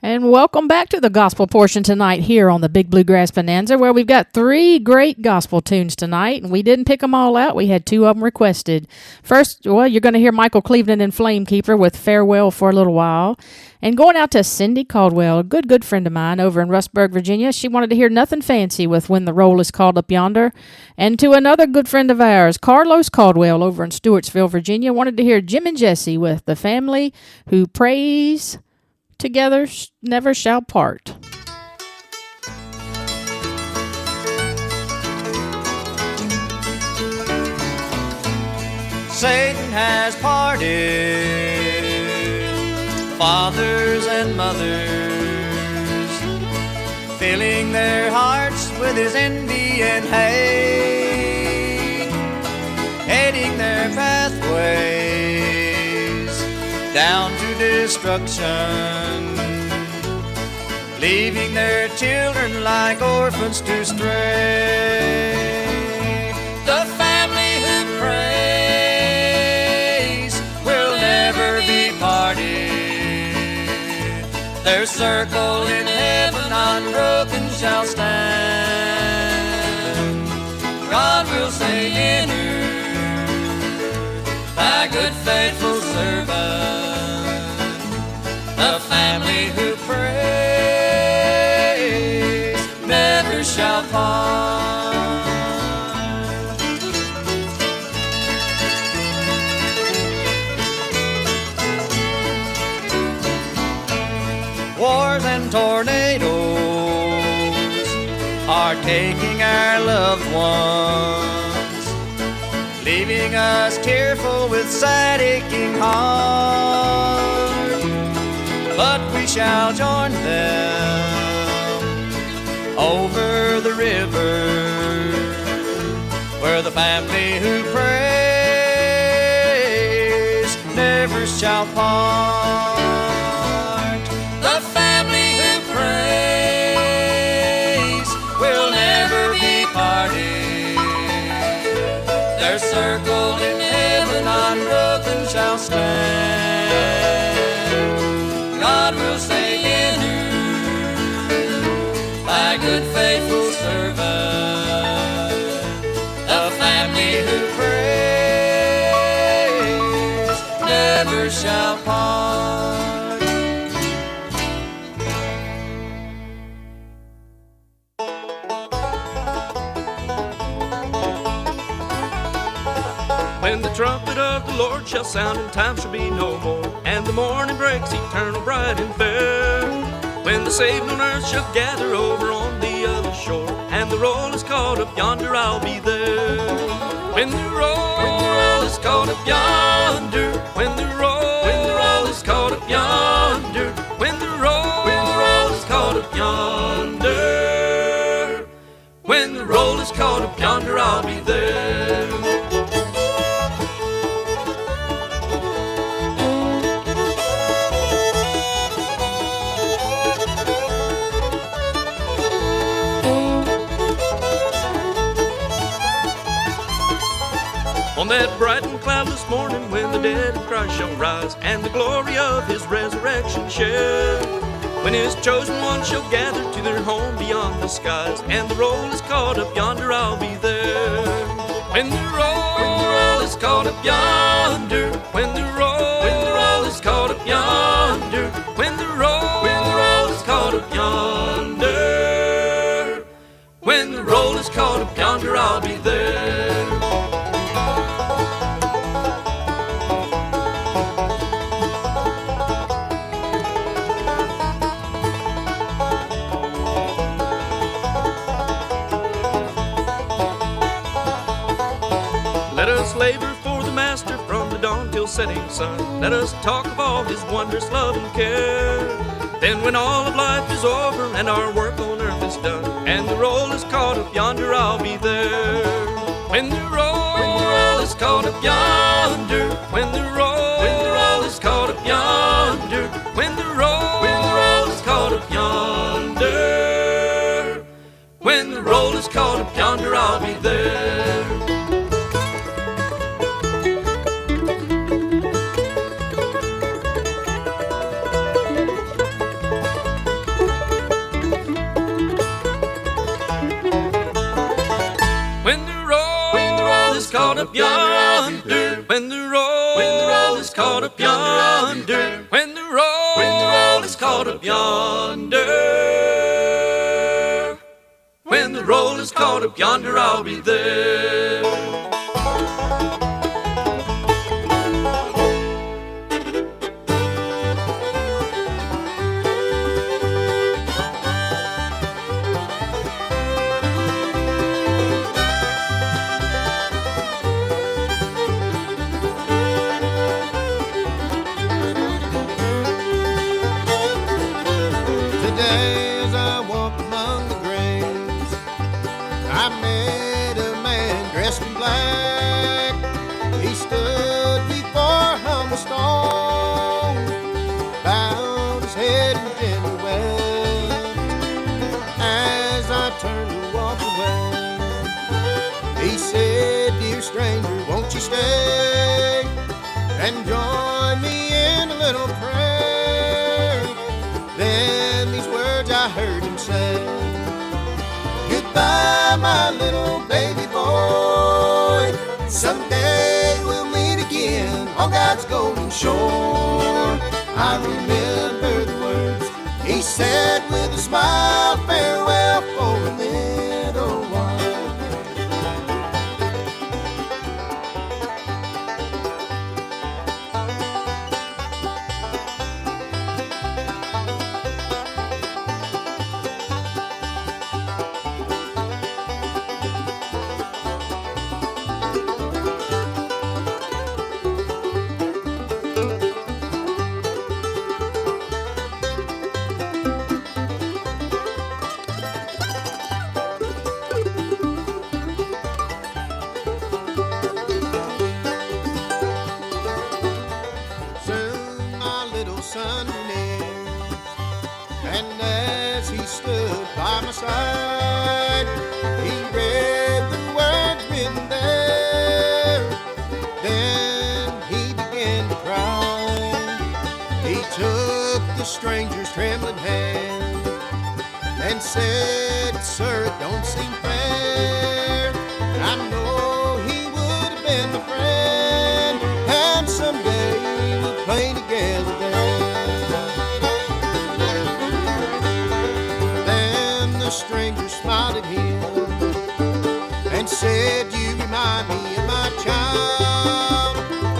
And welcome back to the gospel portion tonight here on the Big Bluegrass Bonanza, where we've got 3 great gospel tunes tonight, and we didn't pick them all out. We had 2 of them requested. First, well, you're going to hear Michael Cleveland and Flamekeeper with Farewell for a Little While. And going out to Cindy Caldwell, a good friend of mine over in Rustburg, Virginia. She wanted to hear Nothing Fancy with When the Roll is Called Up Yonder. And to another good friend of ours, Carlos Caldwell over in Stewartsville, Virginia, wanted to hear Jim and Jesse with The Family Who Prays Together Never Shall Part. Satan has parted fathers and mothers, filling their hearts with his envy and hate, heading their pathways down to destruction, leaving their children like orphans to stray. The family who prays will never be parted. Their circle in heaven unbroken shall stand. God will say, enter, thy good faithful servant. The family who prays never shall part. Wars and tornadoes are taking our loved ones, leaving us tearful with sad aching heart. But we shall join them over the river, where the family who prays never shall part. The family who prays will never be parted. Their circle in heaven unbroken shall stand. God will say, enter, thy good faithful servant. The family who prays never shall part. When the trumpet of the Lord shall sound and time shall be no more, and the morning breaks eternal, bright and fair. When the saved on earth shall gather over on the other shore, and the roll is called up yonder, I'll be there. When the roll is called up yonder, when the roll is called up yonder, when the roll is called up yonder, when the roll is called up yonder, I'll be there. On that bright and cloudless morning when the dead in Christ shall rise and the glory of his resurrection share, when his chosen ones shall gather to their home beyond the skies and the roll is called up yonder, I'll be there. When the roll is called up yonder, when the roll is called up yonder, when the roll is called up yonder, when the roll is called up yonder, I'll be there. Let us labor for the Master from the dawn till setting sun. Let us talk of all his wondrous love and care. Then when all of life is over and our work on earth is done and the roll is called up yonder, I'll be there. When the roll is called up yonder, when the roll is called up yonder, when the roll is called up yonder, when the roll is called up yonder, I'll be there. Caught up yonder, when the roll is caught up yonder, when the roll is caught up yonder, when the roll is caught up yonder, I'll be there. Stranger, won't you stay and join me in a little prayer? Then these words I heard him say: goodbye, my little baby boy. Someday we'll meet again on God's golden shore. I remember the words he said with a smile, farewell for a little while. Side, he read the words written there. Then he began to cry. He took the stranger's trembling hand and said, sir, it don't seem fair. I know he would have been my friend, and someday we'll play together there. The stranger smiled at him and said, you remind me of my child.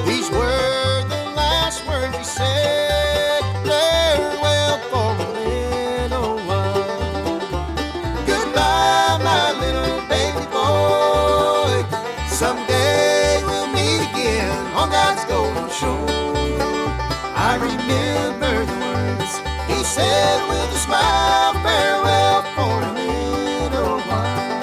These were the last words he said, farewell for a little while. Goodbye, my little baby boy. Someday we'll meet again on God's golden shore. I remember the words he said with a smile, farewell for a little while.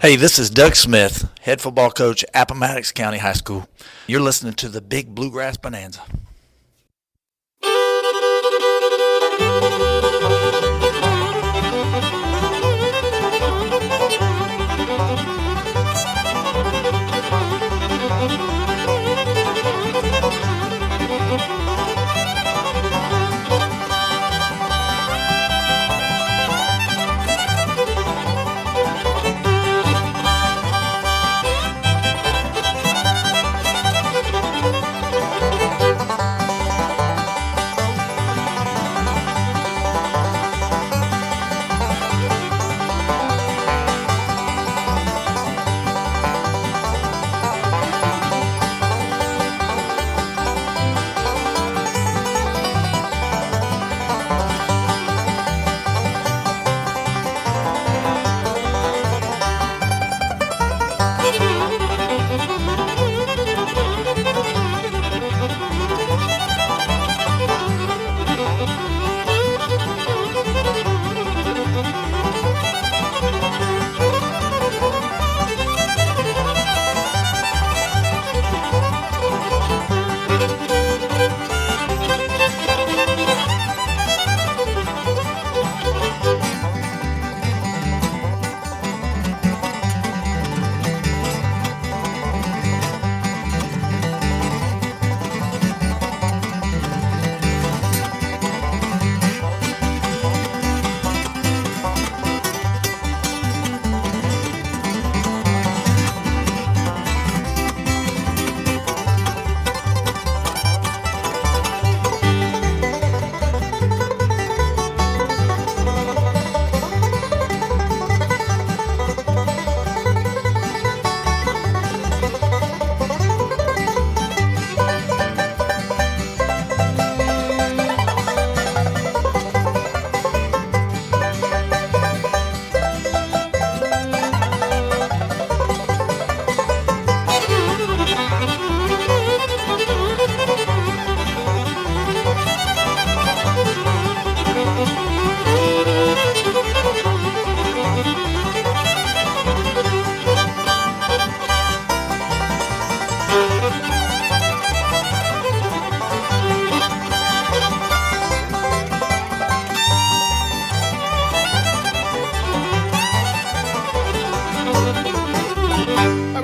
Hey, this is Doug Smith, head football coach, Appomattox County High School. You're listening to the Big Bluegrass Bonanza.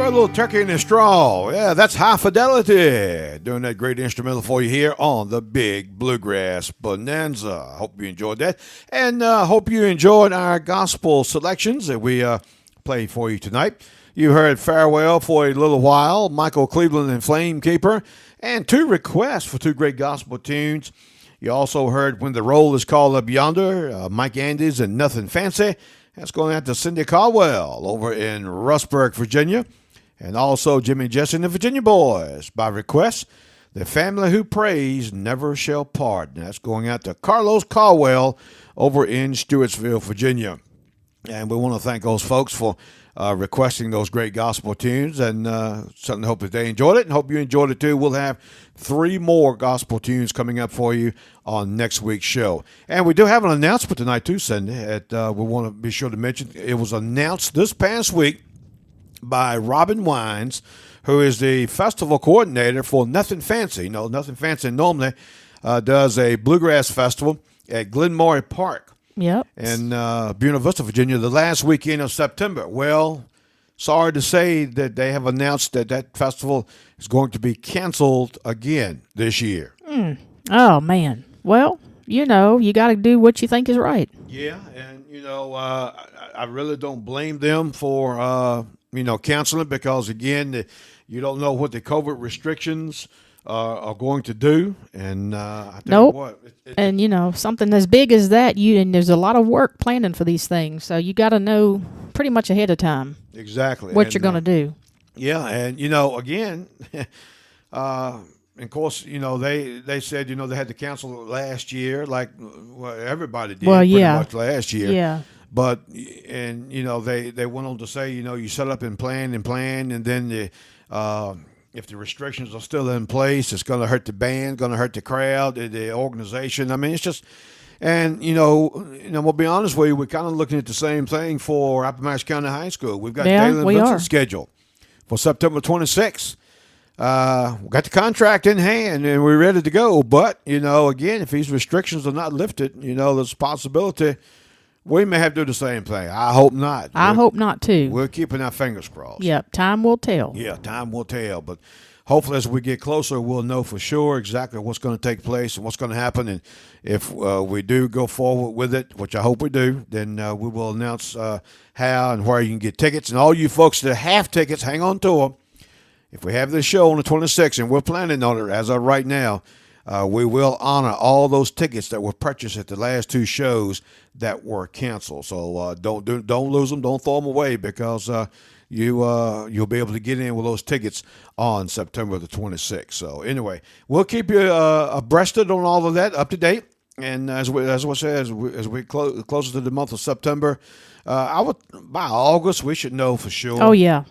A little turkey in a straw. Yeah, that's High Fidelity doing that great instrumental for you here on the Big Bluegrass Bonanza. Hope you enjoyed that, and hope you enjoyed our gospel selections that we played for you tonight. You heard Farewell for a Little While, Michael Cleveland and Flame Keeper, and 2 requests for 2 great gospel tunes. You also heard When the Roll is Called Up Yonder, Mike Andes and Nothing Fancy. That's going out to Cindy Caldwell over in Rustburg, Virginia. And also Jimmy Jesse and the Virginia Boys by request. The Family Who Prays Never Shall Part. And that's going out to Carlos Caldwell over in Stewartsville, Virginia. And we want to thank those folks for requesting those great gospel tunes. And certainly hope that they enjoyed it and hope you enjoyed it too. We'll have 3 more gospel tunes coming up for you on next week's show. And we do have an announcement tonight too, Cindy. We want to be sure to mention it was announced this past week by Robin Wines, who is the festival coordinator for Nothing Fancy. You know, Nothing Fancy normally does a bluegrass festival at Glenmore Park. Yep. In Buena Vista, Virginia, the last weekend of September. Well, sorry to say that they have announced that that festival is going to be canceled again this year. Oh, man. Well, you know, you got to do what you think is right. Yeah, and, you know, I really don't blame them for, canceling, because, again, you don't know what the COVID restrictions are going to do. And I tell you what. And, you know, something as big as that, and there's a lot of work planning for these things. So you got to know pretty much ahead of time. Exactly. What you're going to do. Yeah, and, you know, again, of course, you know, they said, you know, they had to cancel it last year, like everybody did pretty much last year. Yeah. But, and, you know, they went on to say, you know, you set up and plan, and then if the restrictions are still in place, it's going to hurt the band, going to hurt the crowd, the organization. I mean, it's just, And, I'm going to be honest with you, we're kind of looking at the same thing for Appomattox County High School. We've got Dalen Vincent scheduled for September 26th. We got the contract in hand and we're ready to go. But, again, if these restrictions are not lifted, there's a possibility we may have to do the same thing. I hope not. I hope not, too. We're keeping our fingers crossed. Yep, time will tell. Yeah, time will tell. But hopefully as we get closer, we'll know for sure exactly what's going to take place and what's going to happen. And if we do go forward with it, which I hope we do, then we will announce how and where you can get tickets. And all you folks that have tickets, hang on to them. If we have this show on the 26th, and we're planning on it as of right now, we will honor all those tickets that were purchased at the last two shows that were canceled. So don't lose them, don't throw them away, because you'll be able to get in with those tickets on September the 26th. So anyway, we'll keep you abreasted on all of that, up to date. And as we said, as we closer to the month of September, by August we should know for sure. Oh yeah.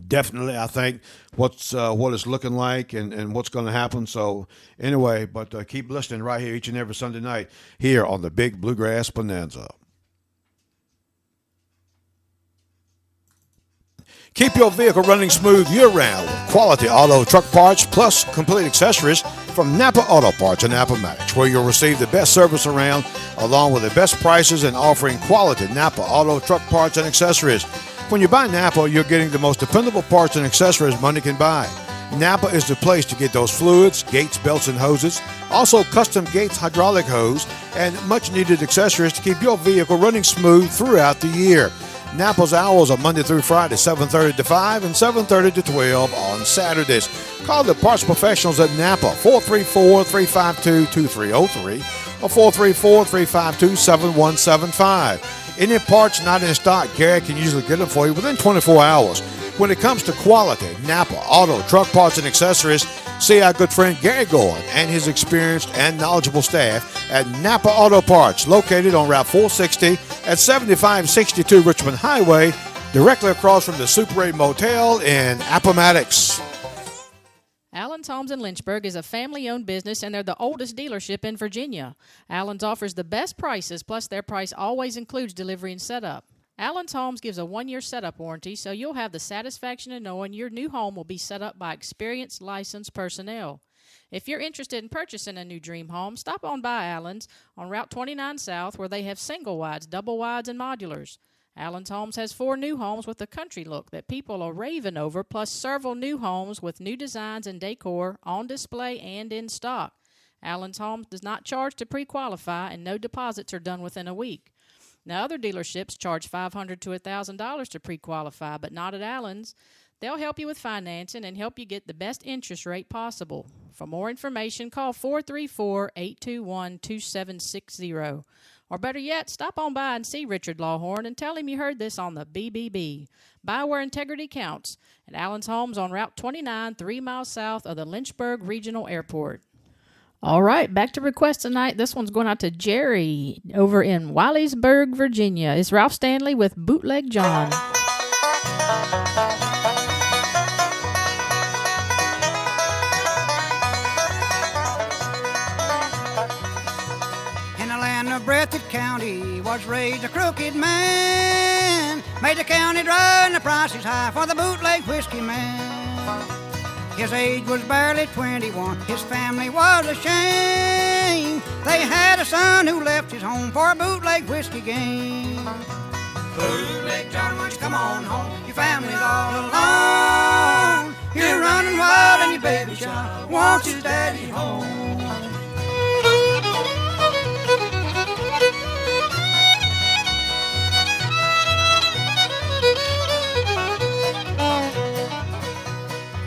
Definitely, I think what it's looking like and what's going to happen. So anyway, but keep listening right here each and every Sunday night here on the Big Bluegrass Bonanza. Keep your vehicle running smooth year-round with quality auto truck parts plus complete accessories from Napa Auto Parts in Appomattox, where you'll receive the best service around along with the best prices and offering quality Napa Auto truck parts and accessories. When you buy Napa, you're getting the most dependable parts and accessories money can buy. Napa is the place to get those fluids, gates, belts, and hoses, also custom gates, hydraulic hose, and much-needed accessories to keep your vehicle running smooth throughout the year. Napa's hours are Monday through Friday, 7:30 to 5 and 7:30 to 12 on Saturdays. Call the parts professionals at Napa, 434-352-2303 or 434-352-7175. Any parts not in stock, Gary can usually get them for you within 24 hours. When it comes to quality Napa auto, truck parts, and accessories, see our good friend Gary Goen and his experienced and knowledgeable staff at Napa Auto Parts, located on Route 460 at 7562 Richmond Highway, directly across from the Super 8 Motel in Appomattox. Allen's Homes in Lynchburg is a family-owned business, and they're the oldest dealership in Virginia. Allen's offers the best prices, plus their price always includes delivery and setup. Allen's Homes gives a 1-year setup warranty, so you'll have the satisfaction of knowing your new home will be set up by experienced, licensed personnel. If you're interested in purchasing a new dream home, stop on by Allen's on Route 29 South, where they have single wides, double wides, and modulars. Allen's Homes has 4 new homes with a country look that people are raving over, plus several new homes with new designs and decor on display and in stock. Allen's Homes does not charge to pre-qualify, and no deposits are done within a week. Now, other dealerships charge $500 to $1,000 to pre-qualify, but not at Allen's. They'll help you with financing and help you get the best interest rate possible. For more information, call 434-821-2760. Or better yet, stop on by and see Richard Lawhorn and tell him you heard this on the BBB. Buy where integrity counts at Allen's Homes on Route 29, 3 miles south of the Lynchburg Regional Airport. All right, back to requests tonight. This one's going out to Jerry over in Williesburg, Virginia. It's Ralph Stanley with Bootleg John. In the land of Breathitt County was raised a crooked man, made the county dry and the prices high for the bootleg whiskey man. His age was barely 21, his family was ashamed. They had a son who left his home for a bootleg whiskey game. Bootleg John, won't you come on home? Your family's all alone. You're running wild and your baby child wants his daddy home.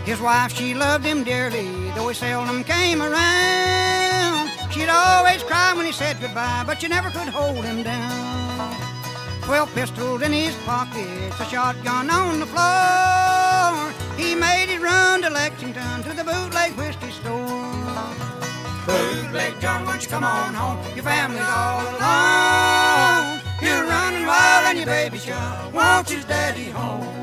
His wife, she loved him dearly, though he seldom came around. She'd always cry when he said goodbye, but you never could hold him down. 12 pistols in his pockets, a shotgun on the floor. He made it run to Lexington to the bootleg whiskey store. Bootleg John, won't you come on home? Your family's all alone. You're running wild and your baby child wants his daddy home.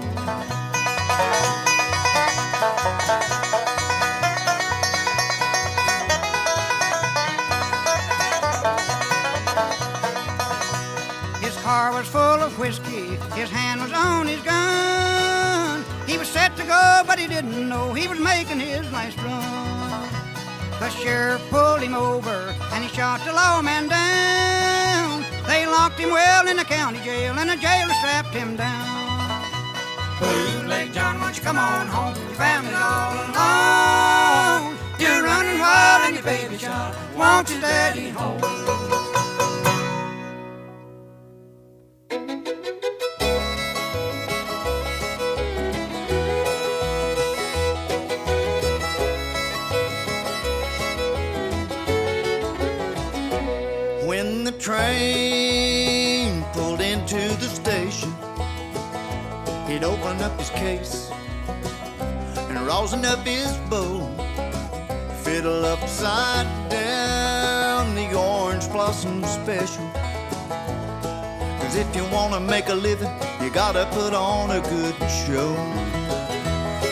whiskey, his hand was on his gun. He was set to go, but he didn't know he was making his last run. The sheriff pulled him over and he shot the lawman down. They locked him well in the county jail and the jailer strapped him down. Bootleg John, won't you come on home? Your family's all alone. You're running wild and your baby child wants his daddy home. When the train pulled into the station, he'd open up his case and rosin up his bowl, fiddle upside down the orange blossom special. 'Cause if you wanna make a living, you gotta put on a good show.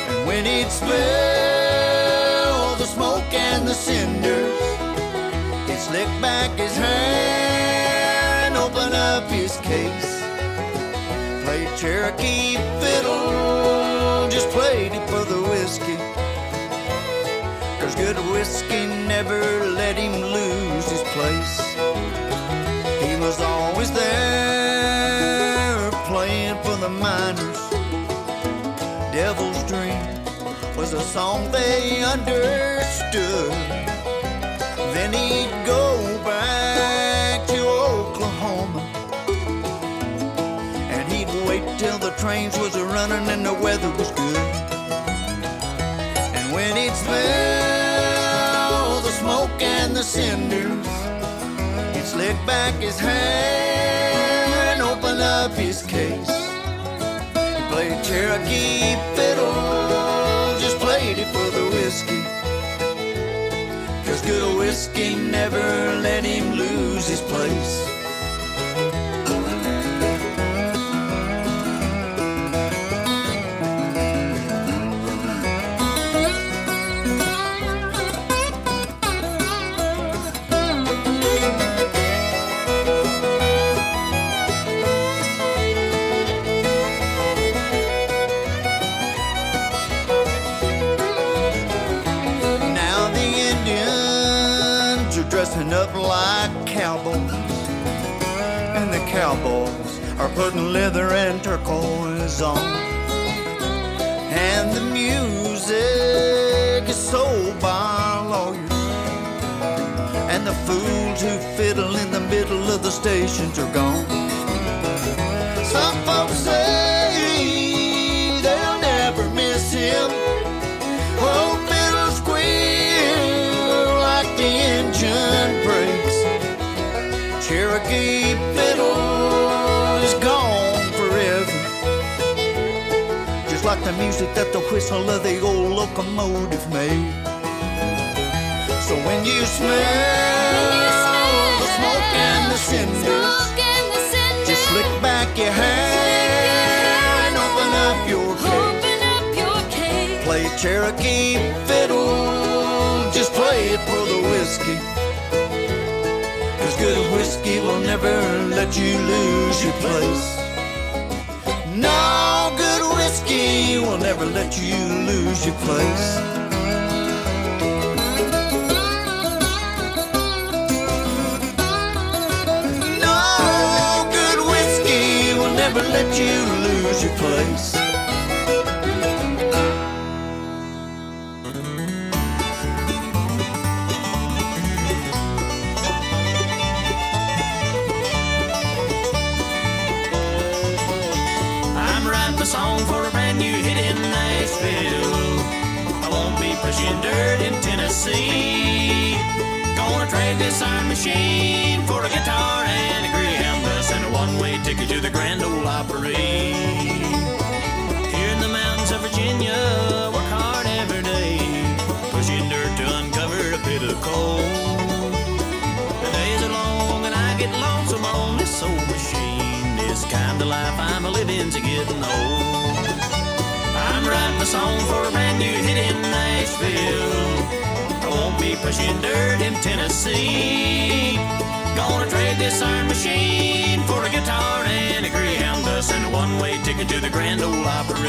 And when he'd smell the smoke and the cinders, he'd slick back his hair and open up his case. Played Cherokee fiddle, just played it for the whiskey. 'Cause good whiskey never let him lose his place. He was always there playing for the miners. Devil's Dream was a song they understood. Then he'd go back to Oklahoma, and he'd wait till the trains was a-running and the weather was good. And when he'd smell the smoke and the cinders, he'd slick back his hair and open up his case. He played Cherokee fiddle, just played it for the whiskey. 'Cause good whiskey never let him lose his place. Dressing up like cowboys, and the cowboys are putting leather and turquoise on, and the music is sold by lawyers, and the fools who fiddle in the middle of the stations are gone. Some folks say they'll never miss him. Oh, fiddle squeal like the engine brakes. Cherokee fiddle is gone forever, just like the music that the whistle of the old locomotive made. So when you smell the smoke and the cinders, just slick back your hair and open up your case. Play Cherokee fiddle, just play it for the whiskey. 'Cause good whiskey will never let you lose your place. No, good whiskey will never let you lose your place. No, good whiskey will never let you lose your place. Song for a brand new hit in Nashville. I won't be pushing dirt in Tennessee. Gonna trade this iron machine for a guitar and a Greyhound bus and a one-way ticket to the Grand Ole Opry. Here in the mountains of Virginia, work hard every day, pushing dirt to uncover a pit of coal. The days are long and I get lonesome on this old machine. This kind of life I'm a living's a getting old. I'm writing a song for a brand new hit in Nashville. I won't be pushing dirt in Tennessee. Gonna trade this iron machine for a guitar and a Greyhound bus and a one-way ticket to the Grand Ole Opry.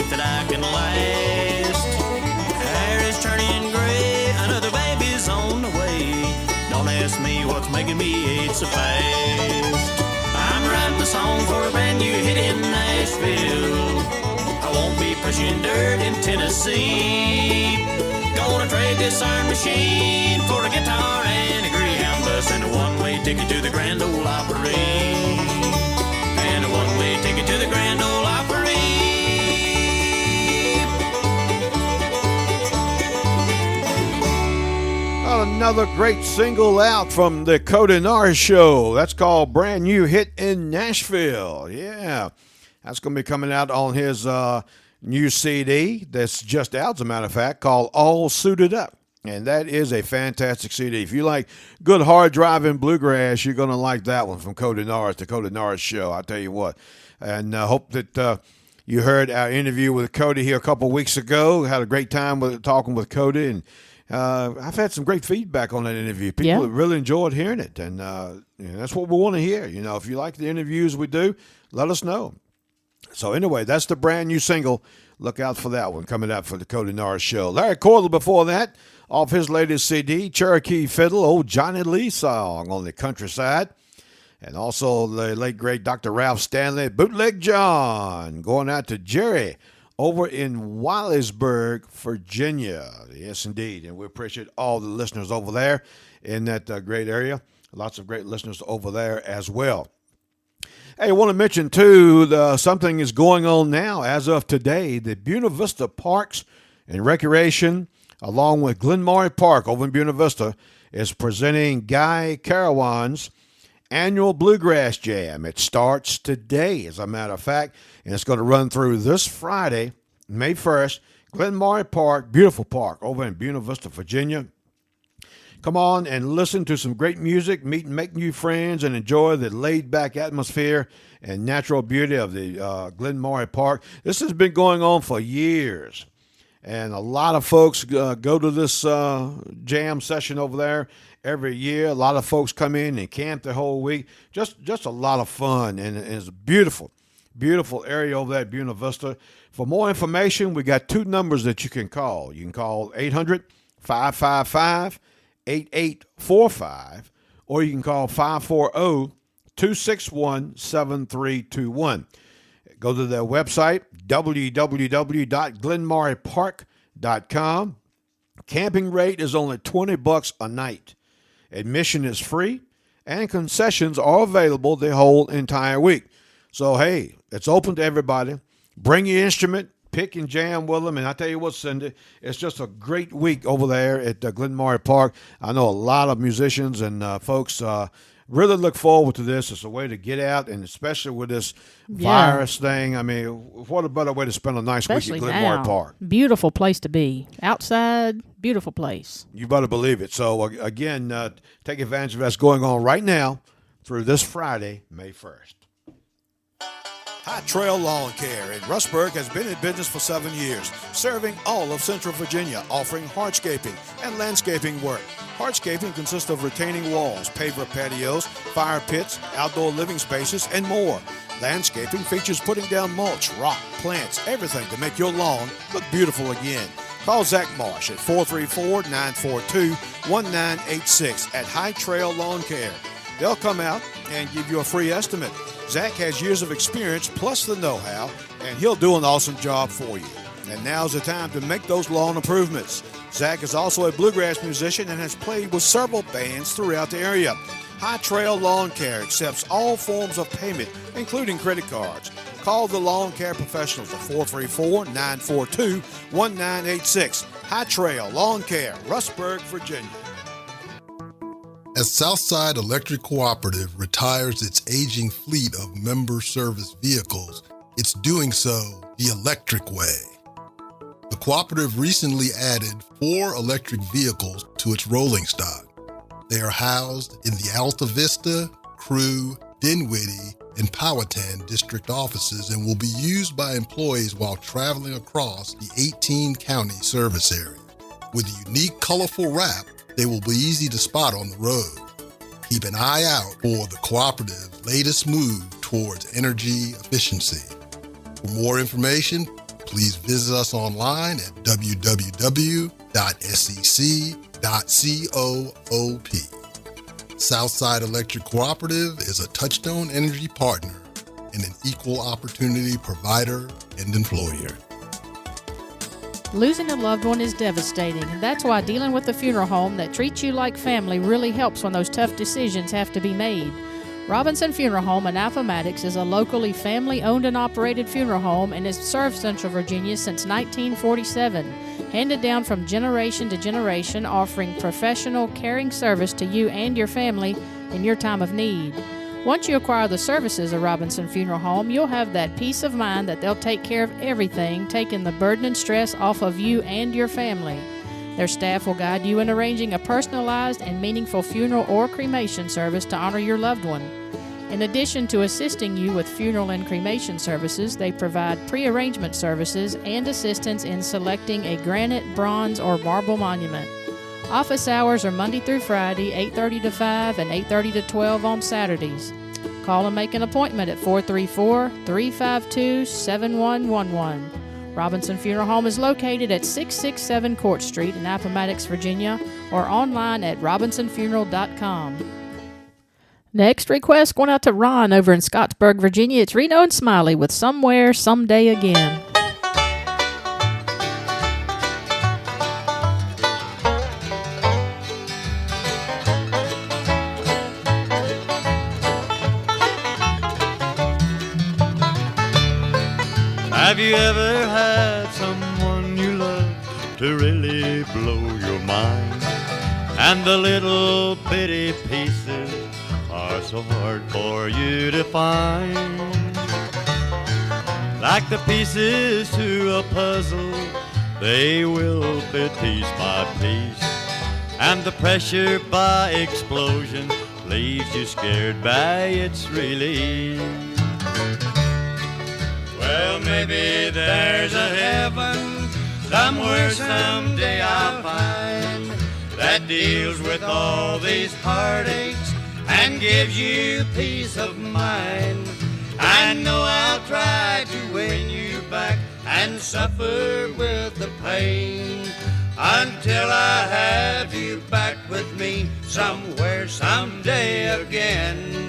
That I can last. Hair is turning gray, another baby's on the way. Don't ask me what's making me age so fast. I'm writing a song for a brand new hit in Nashville. I won't be pushing dirt in Tennessee. Gonna trade this iron machine for a guitar and a Greyhound bus and a one-way ticket to the Grand Ole Opry. And a one-way ticket to the Grand Ole Opry. Another great single out from the Cody Norris Show. That's called Brand New Hit in Nashville. Yeah, that's going to be coming out on his new CD that's just out, as a matter of fact, called All Suited Up. And that is a fantastic CD. If you like good hard driving bluegrass, you're going to like that one from Cody Norris, the Cody Norris Show. I tell you what. And I hope that you heard our interview with Cody here a couple weeks ago. Had a great time talking with Cody, and I've had some great feedback on that interview. People really enjoyed hearing it, and that's what we want to hear. You know, if you like the interviews we do, let us know. So anyway, that's the brand new single. Look out for that one coming out for the Cody Norris Show. Larry Cordell before that, off his latest CD, Cherokee Fiddle, old Johnny Lee song on the countryside. And also the late, great Dr. Ralph Stanley, Bootleg John, going out to Jerry over in Willersburg, Virginia. Yes, indeed. And we appreciate all the listeners over there in that great area. Lots of great listeners over there as well. Hey, I want to mention, too, something is going on now as of today. The Buena Vista Parks and Recreation, along with Glenmore Park over in Buena Vista, is presenting Guy Carawan's annual Bluegrass Jam. It starts today, as a matter of fact, and it's going to run through this Friday, May 1st, Glenmore Park, beautiful park over in Buena Vista, Virginia. Come on and listen to some great music, meet and make new friends, and enjoy the laid-back atmosphere and natural beauty of the Glenmore Park. This has been going on for years, and a lot of folks go to this jam session over there every year. A lot of folks come in and camp the whole week. Just a lot of fun, and it's a beautiful, beautiful area over there at Buena Vista. For more information, we got two numbers that you can call. You can call 800-555-8845, or you can call 540-261-7321. Go to their website, www.glenmorepark.com. Camping rate is only $20 a night. Admission is free, and concessions are available the whole entire week. So, hey, it's open to everybody. Bring your instrument, pick and jam with them. And I tell you what, Cindy, it's just a great week over there at Glenmore Park. I know a lot of musicians and folks really look forward to this. It's a way to get out, and especially with this virus thing. I mean, what a better way to spend a nice week at Glenmore Park. Beautiful place to be. Outside, beautiful place. You better believe it. So, again, take advantage of that's going on right now through this Friday, May 1st. High Trail Lawn Care in Rustburg has been in business for 7 years, serving all of Central Virginia, offering hardscaping and landscaping work. Hardscaping consists of retaining walls, paver patios, fire pits, outdoor living spaces, and more. Landscaping features putting down mulch, rock, plants, everything to make your lawn look beautiful again. Call Zach Marsh at 434-942-1986 at High Trail Lawn Care. They'll come out and give you a free estimate. Zach has years of experience plus the know-how, and he'll do an awesome job for you. And now's the time to make those lawn improvements. Zach is also a bluegrass musician and has played with several bands throughout the area. High Trail Lawn Care accepts all forms of payment, including credit cards. Call the lawn care professionals at 434-942-1986. High Trail Lawn Care, Rustburg, Virginia. As Southside Electric Cooperative retires its aging fleet of member service vehicles, it's doing so the electric way. The cooperative recently added 4 electric vehicles to its rolling stock. They are housed in the Alta Vista, Crew, Dinwiddie, and Powhatan district offices and will be used by employees while traveling across the 18-county service area. With a unique, colorful wrap, they will be easy to spot on the road. Keep an eye out for the cooperative's latest move towards energy efficiency. For more information, please visit us online at www.sec.coop. Southside Electric Cooperative is a Touchstone Energy partner and an equal opportunity provider and employer. Losing a loved one is devastating. That's why dealing with a funeral home that treats you like family really helps when those tough decisions have to be made. Robinson Funeral Home in Appomattox is a locally family-owned and operated funeral home and has served Central Virginia since 1947, handed down from generation to generation, offering professional, caring service to you and your family in your time of need. Once you acquire the services of Robinson Funeral Home, you'll have that peace of mind that they'll take care of everything, taking the burden and stress off of you and your family. Their staff will guide you in arranging a personalized and meaningful funeral or cremation service to honor your loved one. In addition to assisting you with funeral and cremation services, they provide pre-arrangement services and assistance in selecting a granite, bronze, or marble monument. Office hours are Monday through Friday, 8:30 to 5 and 8:30 to 12 on Saturdays. Call and make an appointment at 434-352-7111. Robinson Funeral Home is located at 667 Court Street in Appomattox, Virginia, or online at robinsonfuneral.com. Next request going out to Ron over in Scottsburg, Virginia. It's Reno and Smiley with Somewhere, Someday Again. Have you ever had someone you love to really blow your mind? And the little bitty pieces are so hard for you to find. Like the pieces to a puzzle, they will fit piece by piece. And the pressure by explosion leaves you scared by its release. Well, maybe there's a heaven somewhere someday I'll find that deals with all these heartaches and gives you peace of mind. I know I'll try to win you back and suffer with the pain until I have you back with me somewhere someday again.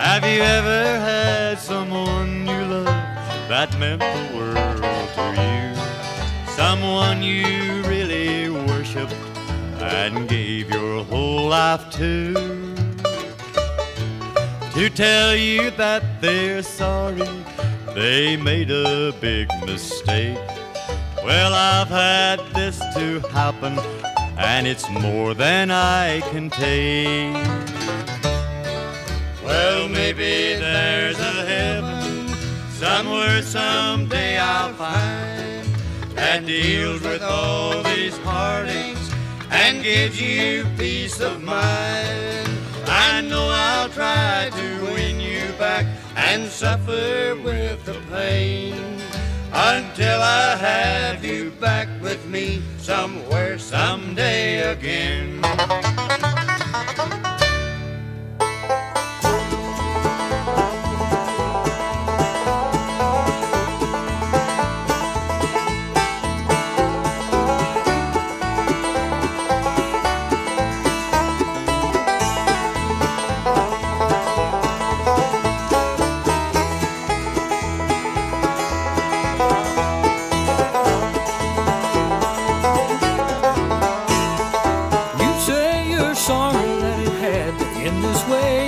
Have you ever had someone you love that meant the world to you? Someone you really worshiped and gave your whole life to? To tell you that they're sorry, they made a big mistake. Well, I've had this to happen, and it's more than I can take. Well, maybe there's a heaven somewhere someday I'll find that deals with all these heartaches and gives you peace of mind. I know I'll try to win you back and suffer with the pain until I have you back with me somewhere someday again. way.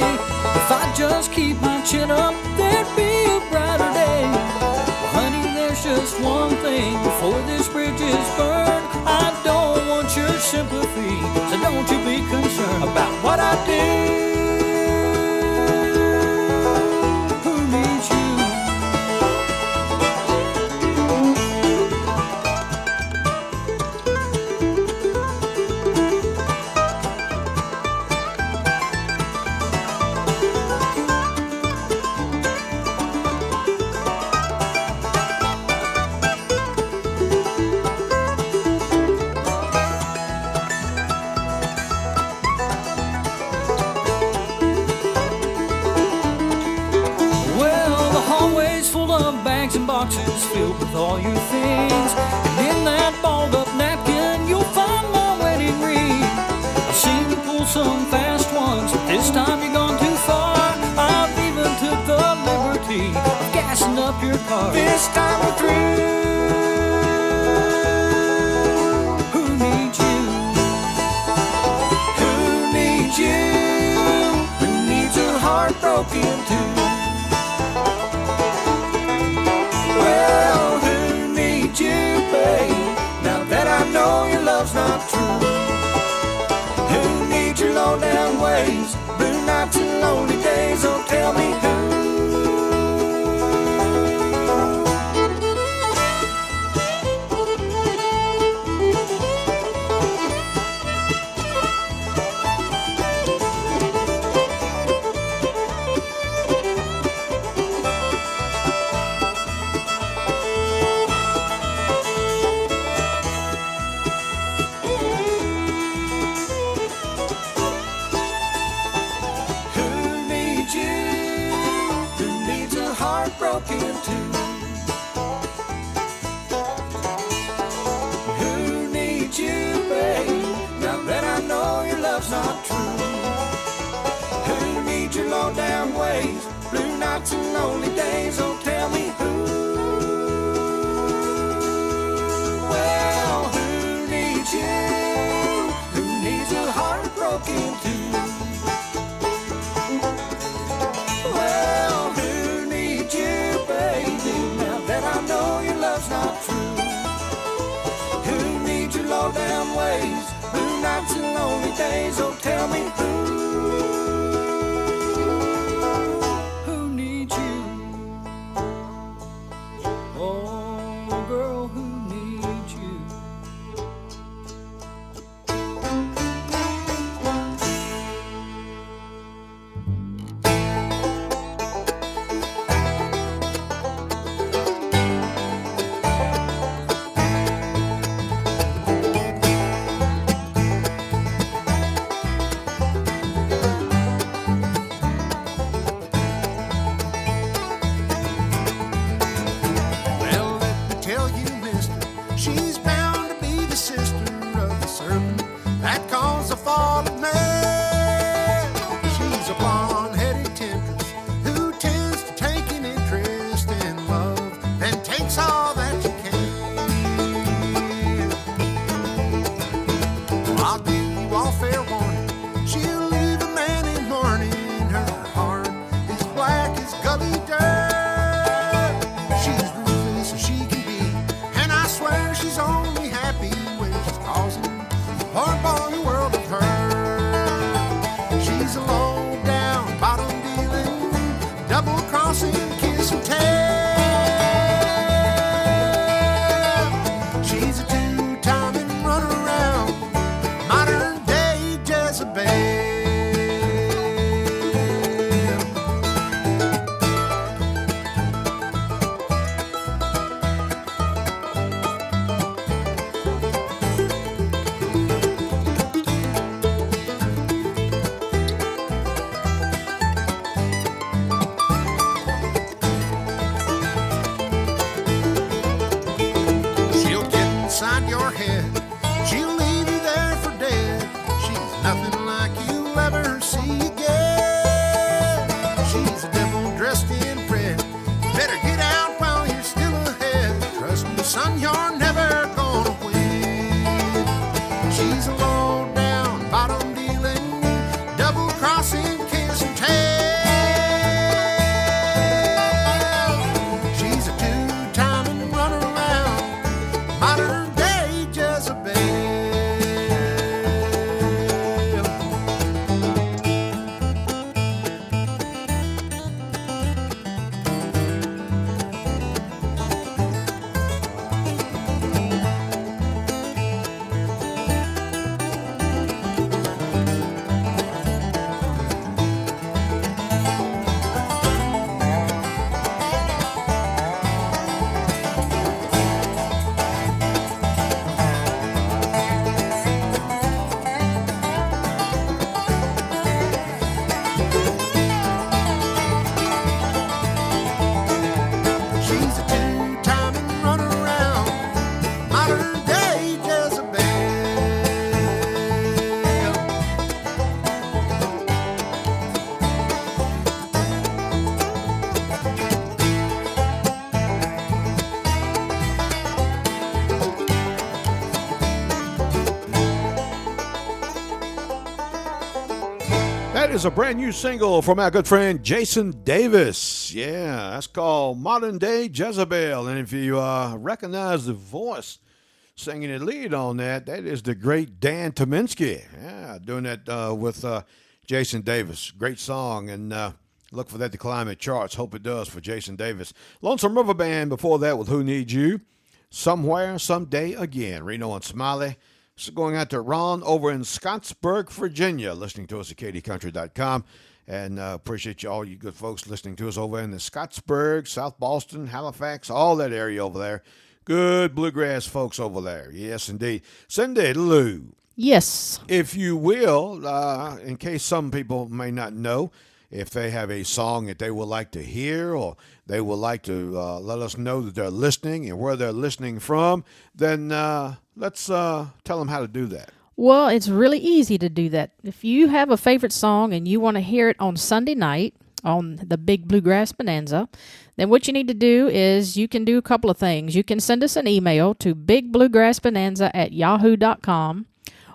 If I just keep my chin up, there'd be a brighter day. Well, honey, there's just one thing before this bridge is burned. I don't want your sympathy, so don't you be concerned about what I do. Who needs you? Bags and boxes filled with all your things, and in that balled up napkin you'll find my wedding ring. I've seen you pull some fast ones, but this time you've gone too far. I've even took the liberty of gassing up your car. This time we're through. Who needs you? Who needs you? Who needs a heart broken too? Know your love's not true. Who needs your low down ways? Blue nights and lonely days. Oh, tell me who. Not true. Who needs your low down ways? Blue nights and lonely days. Oh, tell me who. Well, who needs you? Who needs a heart broken too? Well, who needs you, baby? Now that I know your love's not true. Who needs your low down ways? Blue nights and lonely days, oh tell me who. Who needs you? Oh girl, who needs you? She's a low down, bottom dealing, double crossing, kiss and That is a brand new single from our good friend Jason Davis. Yeah, that's called Modern Day Jezebel. And if you recognize the voice singing the lead on that, that is the great Dan Tominski. Yeah, doing that with Jason Davis. Great song, and look for that to climb the charts. Hope it does for Jason Davis. Lonesome River Band before that with Who Needs You. Somewhere, Someday Again. Reno and Smiley. So going out to Ron over in Scottsburg, Virginia, listening to us at kdcountry.com. And appreciate you, all you good folks listening to us over in the Scottsburg, South Boston, Halifax, all that area over there. Good bluegrass folks over there. Yes, indeed. Cindy Lou. Yes. If you will, in case some people may not know, if they have a song that they would like to hear, or they would like to let us know that they're listening and where they're listening from, then let's tell them how to do that. Well, it's really easy to do that. If you have a favorite song and you want to hear it on Sunday night on the Big Bluegrass Bonanza, then what you need to do is you can do a couple of things. You can send us an email to bigbluegrassbonanza@yahoo.com,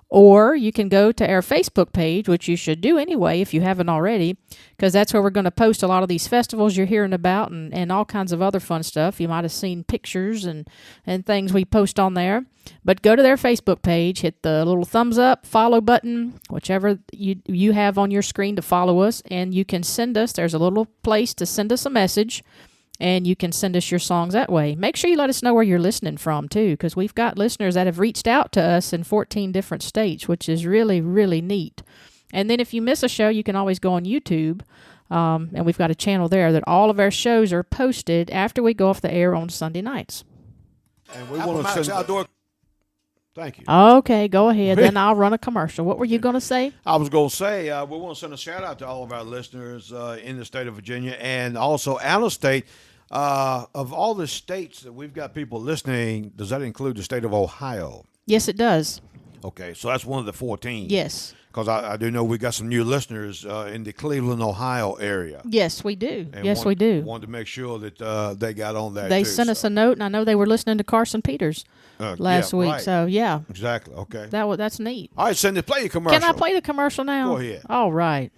or you can go to our Facebook page, which you should do anyway if you haven't already, because that's where we're going to post a lot of these festivals you're hearing about and all kinds of other fun stuff. You might have seen pictures and things we post on there. But go to their Facebook page, hit the little thumbs up, follow button, whichever you have on your screen to follow us, and you can send us, there's a little place to send us a message, and you can send us your songs that way. Make sure you let us know where you're listening from, too, because we've got listeners that have reached out to us in 14 different states, which is really, really neat. And then if you miss a show, you can always go on YouTube, and we've got a channel there that all of our shows are posted after we go off the air on Sunday nights. And we want to send outdoor. Thank you. Okay, go ahead. Then I'll run a commercial. What were you going to say? I was going to say we want to send a shout-out to all of our listeners in the state of Virginia and also out of state. Of all the states that we've got people listening, does that include the state of Ohio? Yes, it does. Okay, so that's one of the 14. Yes. Because I do know we got some new listeners in the Cleveland, Ohio area. Yes, we do. And we do. Wanted to make sure that they got on that. They too, sent us a note, and I know they were listening to Carson Peters last week. Right. So yeah, exactly. Okay, that's neat. All right, Cindy, play your commercial. Can I play the commercial now? Go ahead. All right.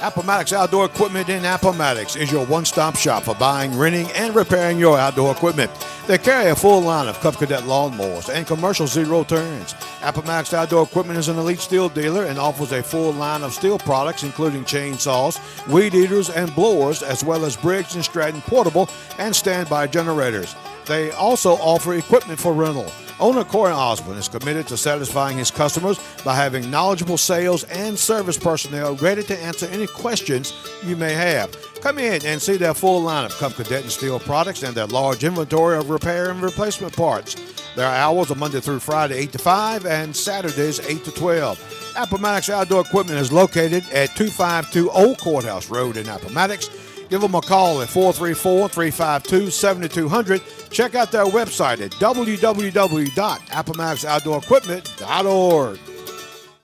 Appomattox Outdoor Equipment in Appomattox is your one-stop shop for buying, renting, and repairing your outdoor equipment. They carry a full line of Cub Cadet lawnmowers and commercial zero turns. Appomattox Outdoor Equipment is an elite steel dealer and offers a full line of steel products, including chainsaws, weed eaters, and blowers, as well as Briggs & Stratton portable and standby generators. They also offer equipment for rental. Owner Corey Osborne is committed to satisfying his customers by having knowledgeable sales and service personnel ready to answer any questions you may have. Come in and see their full line of Cub Cadet and steel products and their large inventory of repair and replacement parts. Their hours are Monday through Friday, 8 to 5, and Saturdays, 8 to 12. Appomattox Outdoor Equipment is located at 252 Old Courthouse Road in Appomattox. Give them a call at 434-352-7200. Check out their website at www.appomattoxoutdoorequipment.org.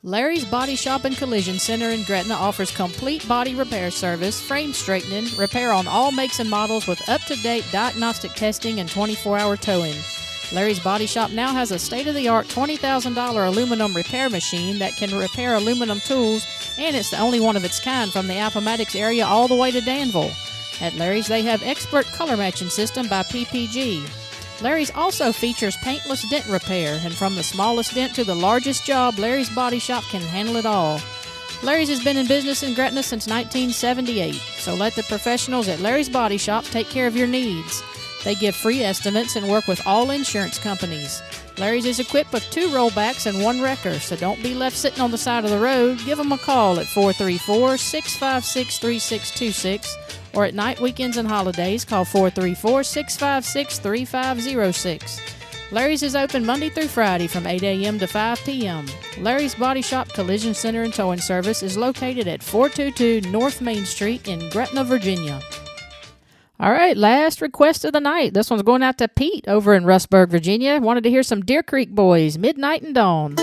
Larry's Body Shop and Collision Center in Gretna offers complete body repair service, frame straightening, repair on all makes and models with up-to-date diagnostic testing and 24-hour towing. Larry's Body Shop now has a state-of-the-art $20,000 aluminum repair machine that can repair aluminum tools, and it's the only one of its kind from the Appomattox area all the way to Danville. At Larry's, they have expert color matching system by PPG. Larry's also features paintless dent repair, and from the smallest dent to the largest job, Larry's Body Shop can handle it all. Larry's has been in business in Gretna since 1978, so let the professionals at Larry's Body Shop take care of your needs. They give free estimates and work with all insurance companies. Larry's is equipped with 2 rollbacks and 1 wrecker, so don't be left sitting on the side of the road. Give them a call at 434-656-3626, or at night, weekends, and holidays, call 434-656-3506. Larry's is open Monday through Friday from 8 a.m. to 5 p.m. Larry's Body Shop Collision Center and Towing Service is located at 422 North Main Street in Gretna, Virginia. All right, last request of the night. This one's going out to Pete over in Rustburg, Virginia. Wanted to hear some Deer Creek Boys, Midnight and Dawn.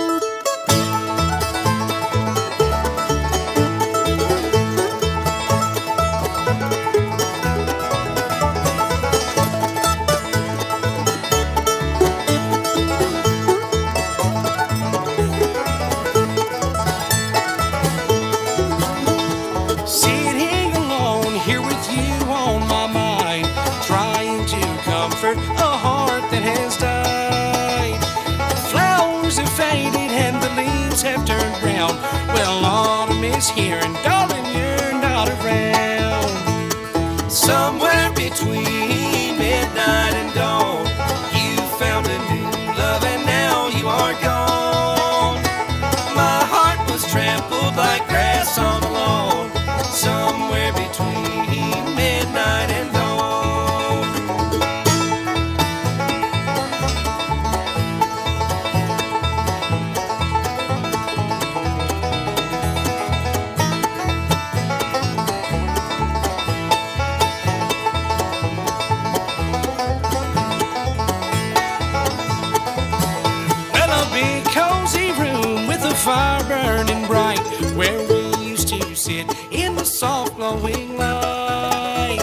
flowing light.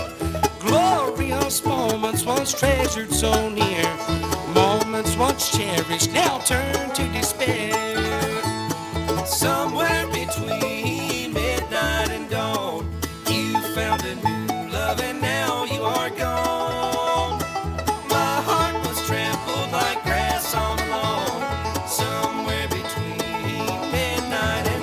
Glorious moments once treasured so near, moments once cherished now turn to despair. Somewhere between midnight and dawn, you found a new love and now you are gone. My heart was trampled like grass on the lawn, somewhere between midnight and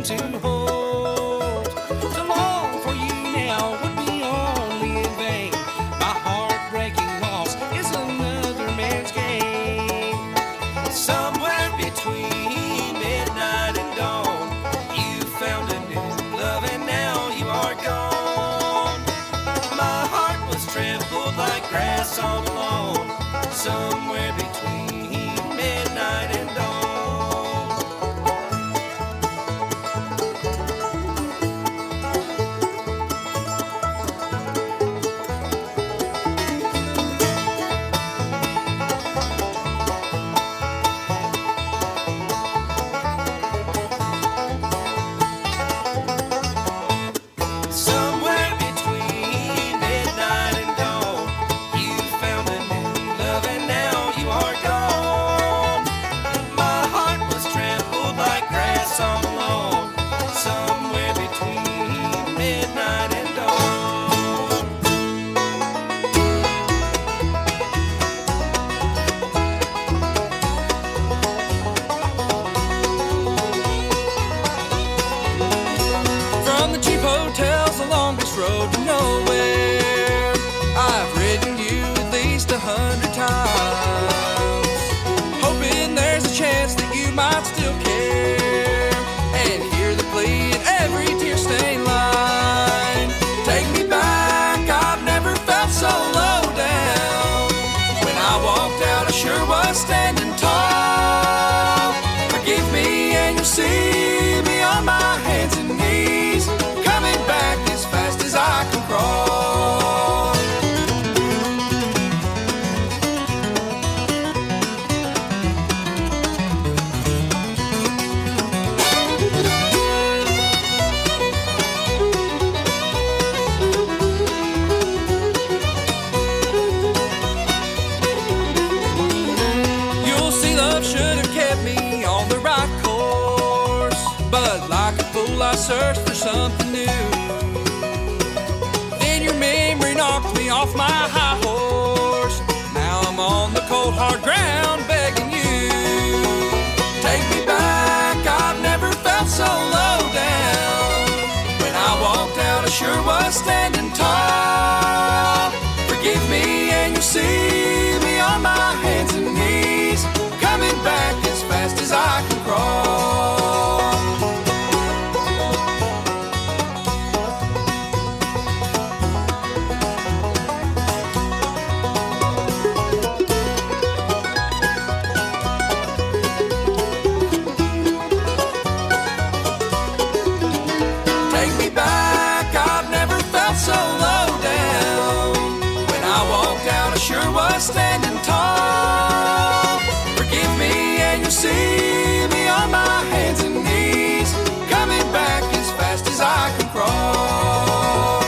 to hold. To long for you now would be only in vain. My heartbreaking loss is another man's gain. Somewhere between midnight and dawn, you found a new love and now you are gone. My heart was trampled like grass on the lawn, somewhere between midnight and dawn. Road to nowhere, I've ridden you at least 100 times, hoping there's a chance that you might still care and hear the plea in every tear-stained line. Take me back, I've never felt so low down. When I walked out, I sure was standing tall. Forgive me and you'll see me on my hands and knees, coming back as fast as I can crawl. You'll see love should have kept me on the right course, but like a fool I searched for something new. Memory knocked me off my high horse. Now I'm on the cold hard ground begging you, take me back, I've never felt so low down. When I walked out, I sure was standing tall. Forgive me and you'll see me on my hands and knees, coming back as fast as I can crawl. Sure was standing tall. Forgive me and you'll see me on my hands and knees, coming back as fast as I can crawl.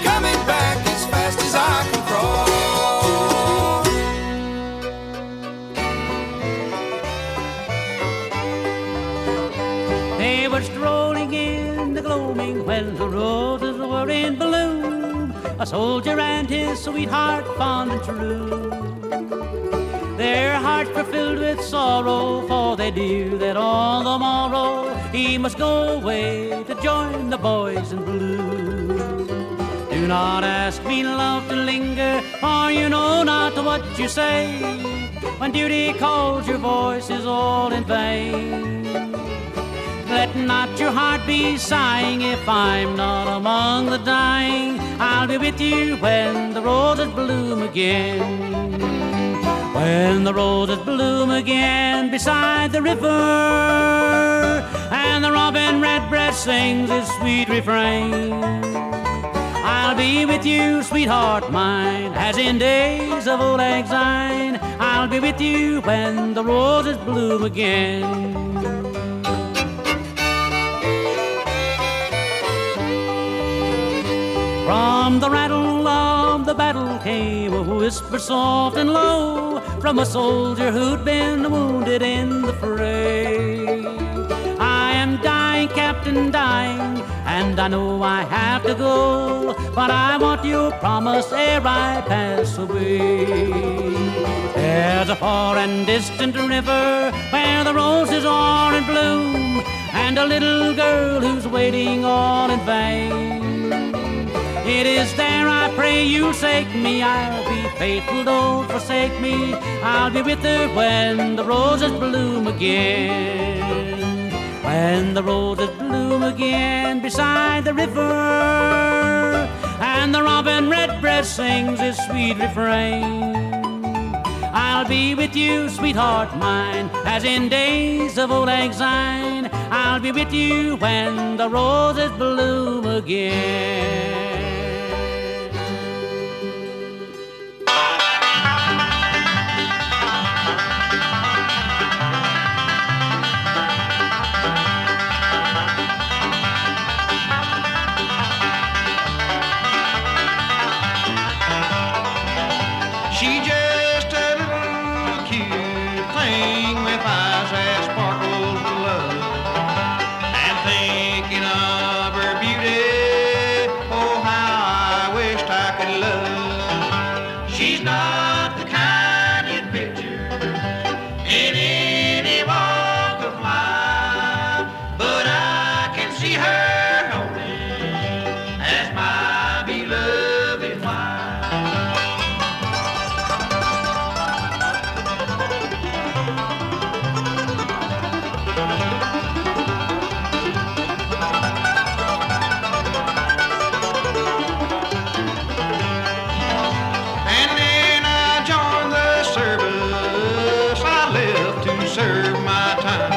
Coming back as fast as I can crawl. They were strolling in the gloaming when the roses were in bloom, a soldier and his sweetheart fond and true. Their hearts were filled with sorrow, for they knew that on the morrow he must go away to join the boys in blue. Do not ask me, love, to linger, for you know not what you say. When duty calls, your voice is all in vain. let not your heart be sighing if I'm not among the dying. I'll be with you when the roses bloom again. When the roses bloom again beside the river, and the robin redbreast sings his sweet refrain. I'll be with you, sweetheart mine, as in days of old lang syne. I'll be with you when the roses bloom again. From the rattle of the battle came a whisper soft and low from a soldier who'd been wounded in the fray. I am dying, Captain, dying, and I know I have to go, but I want your promise ere I pass away. There's a far and distant river where the roses are in bloom, and a little girl who's waiting all in vain. It is there I pray you'll take me. I'll be faithful, don't forsake me. I'll be with her when the roses bloom again. When the roses bloom again beside the river, and the robin redbreast sings his sweet refrain. I'll be with you, sweetheart mine, as in days of old lang syne. I'll be with you when the roses bloom again. She just a little cute thing with eyes that sparkles with love. And thinking of her beauty, oh how I wished I could love. She's not the kind you'd picture in any walk of life, but I can see her holding as my beloved wife. Serve my time,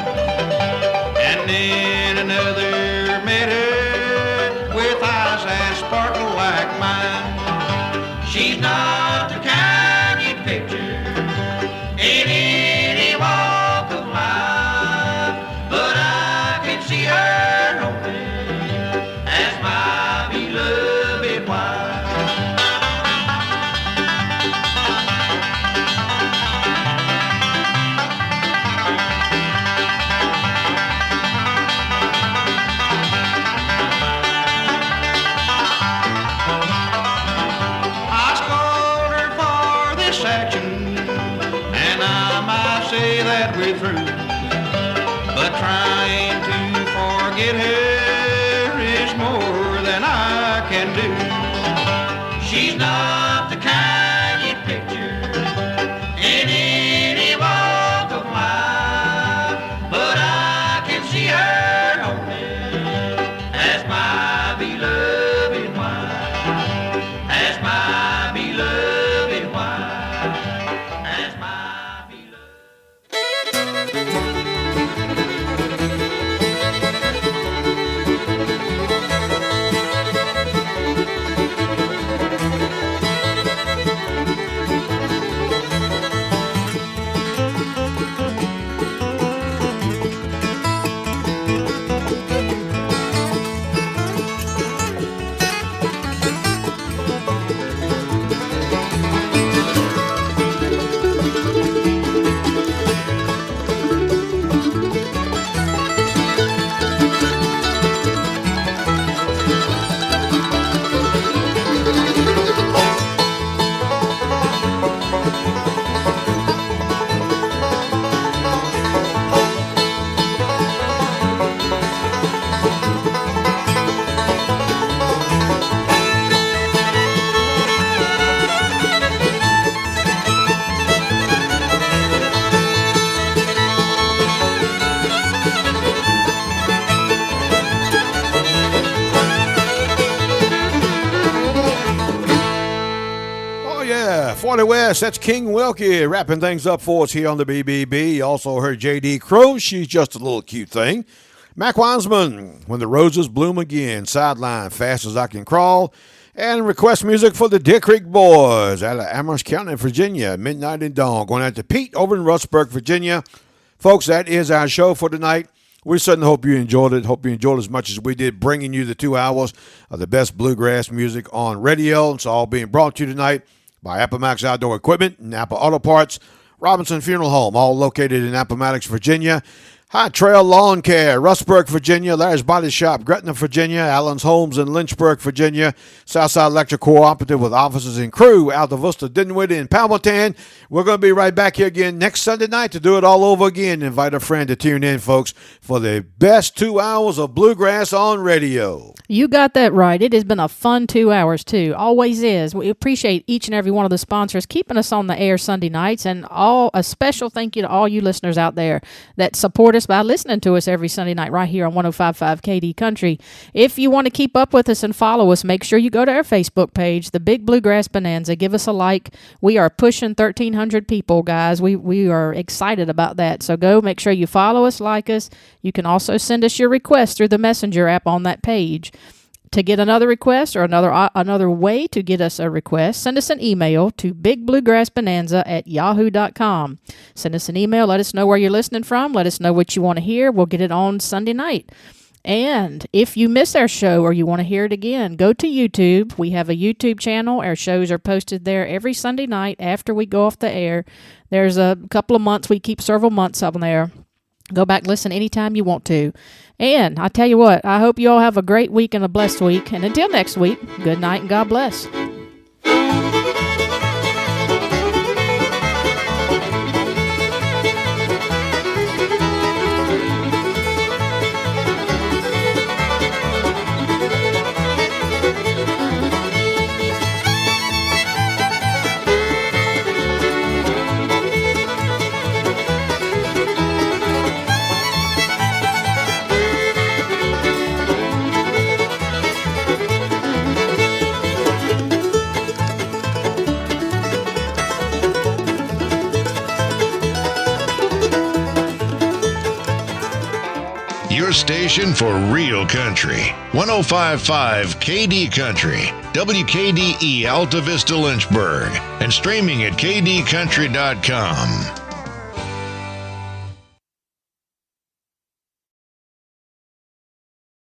and then another met her with eyes that sparkle like mine. She's not the kind you'd picture in any walk of life, but I can see her holding as my beloved wife. Say that we're through, but trying to forget her is more than I can do. She's not the kind you'd picture in any walk of life, but I can see her holding as my beloved wife, as my beloved wife, as my 40 West, that's King Wilkie wrapping things up for us here on the BBB. You also heard J.D. Crow, she's just a little cute thing. Mac Wiseman, When the Roses Bloom Again, Sideline, Fast as I Can Crawl. And request music for the Deer Creek Boys out of Amherst County, Virginia, Midnight and Dawn. Going out to Pete over in Rustburg, Virginia. Folks, that is our show for tonight. We certainly hope you enjoyed it. Hope you enjoyed it as much as we did, bringing you the 2 hours of the best bluegrass music on radio. It's all being brought to you tonight by Appomattox Outdoor Equipment, Napa Auto Parts, Robinson Funeral Home, all located in Appomattox, Virginia. High Trail Lawn Care, Rustburg, Virginia. Larry's Body Shop, Gretna, Virginia. Allen's Homes in Lynchburg, Virginia. Southside Electric Cooperative with offices in Crew, Alta Vista, Dinwiddie, and Palmerton. We're going to be right back here again next Sunday night to do it all over again. Invite a friend to tune in, folks, for the best 2 hours of bluegrass on radio. You got that right. It has been a fun 2 hours, too. Always is. We appreciate each and every one of the sponsors keeping us on the air Sunday nights, and a special thank you to all you listeners out there that support us by listening to us every Sunday night right here on 105.5 KD Country. If you want to keep up with us and follow us, make sure you go to our Facebook page, The Big Bluegrass Bonanza. Give us a like. We are pushing 1,300 people, guys. We are excited about that. So go make sure you follow us, like us. You can also send us your requests through the Messenger app on that page. To get another request or another way to get us a request, send us an email to bigbluegrassbonanza@yahoo.com. Send us an email. Let us know where you're listening from. Let us know what you want to hear. We'll get it on Sunday night. And if you miss our show or you want to hear it again, go to YouTube. We have a YouTube channel. Our shows are posted there every Sunday night after we go off the air. There's a couple of months. We keep several months up there. Go back, listen anytime you want to. And I tell you what, I hope you all have a great week and a blessed week. And until next week, good night and God bless. Your station for real country. 105.5 KD Country, WKDE Alta Vista Lynchburg, and streaming at kdcountry.com.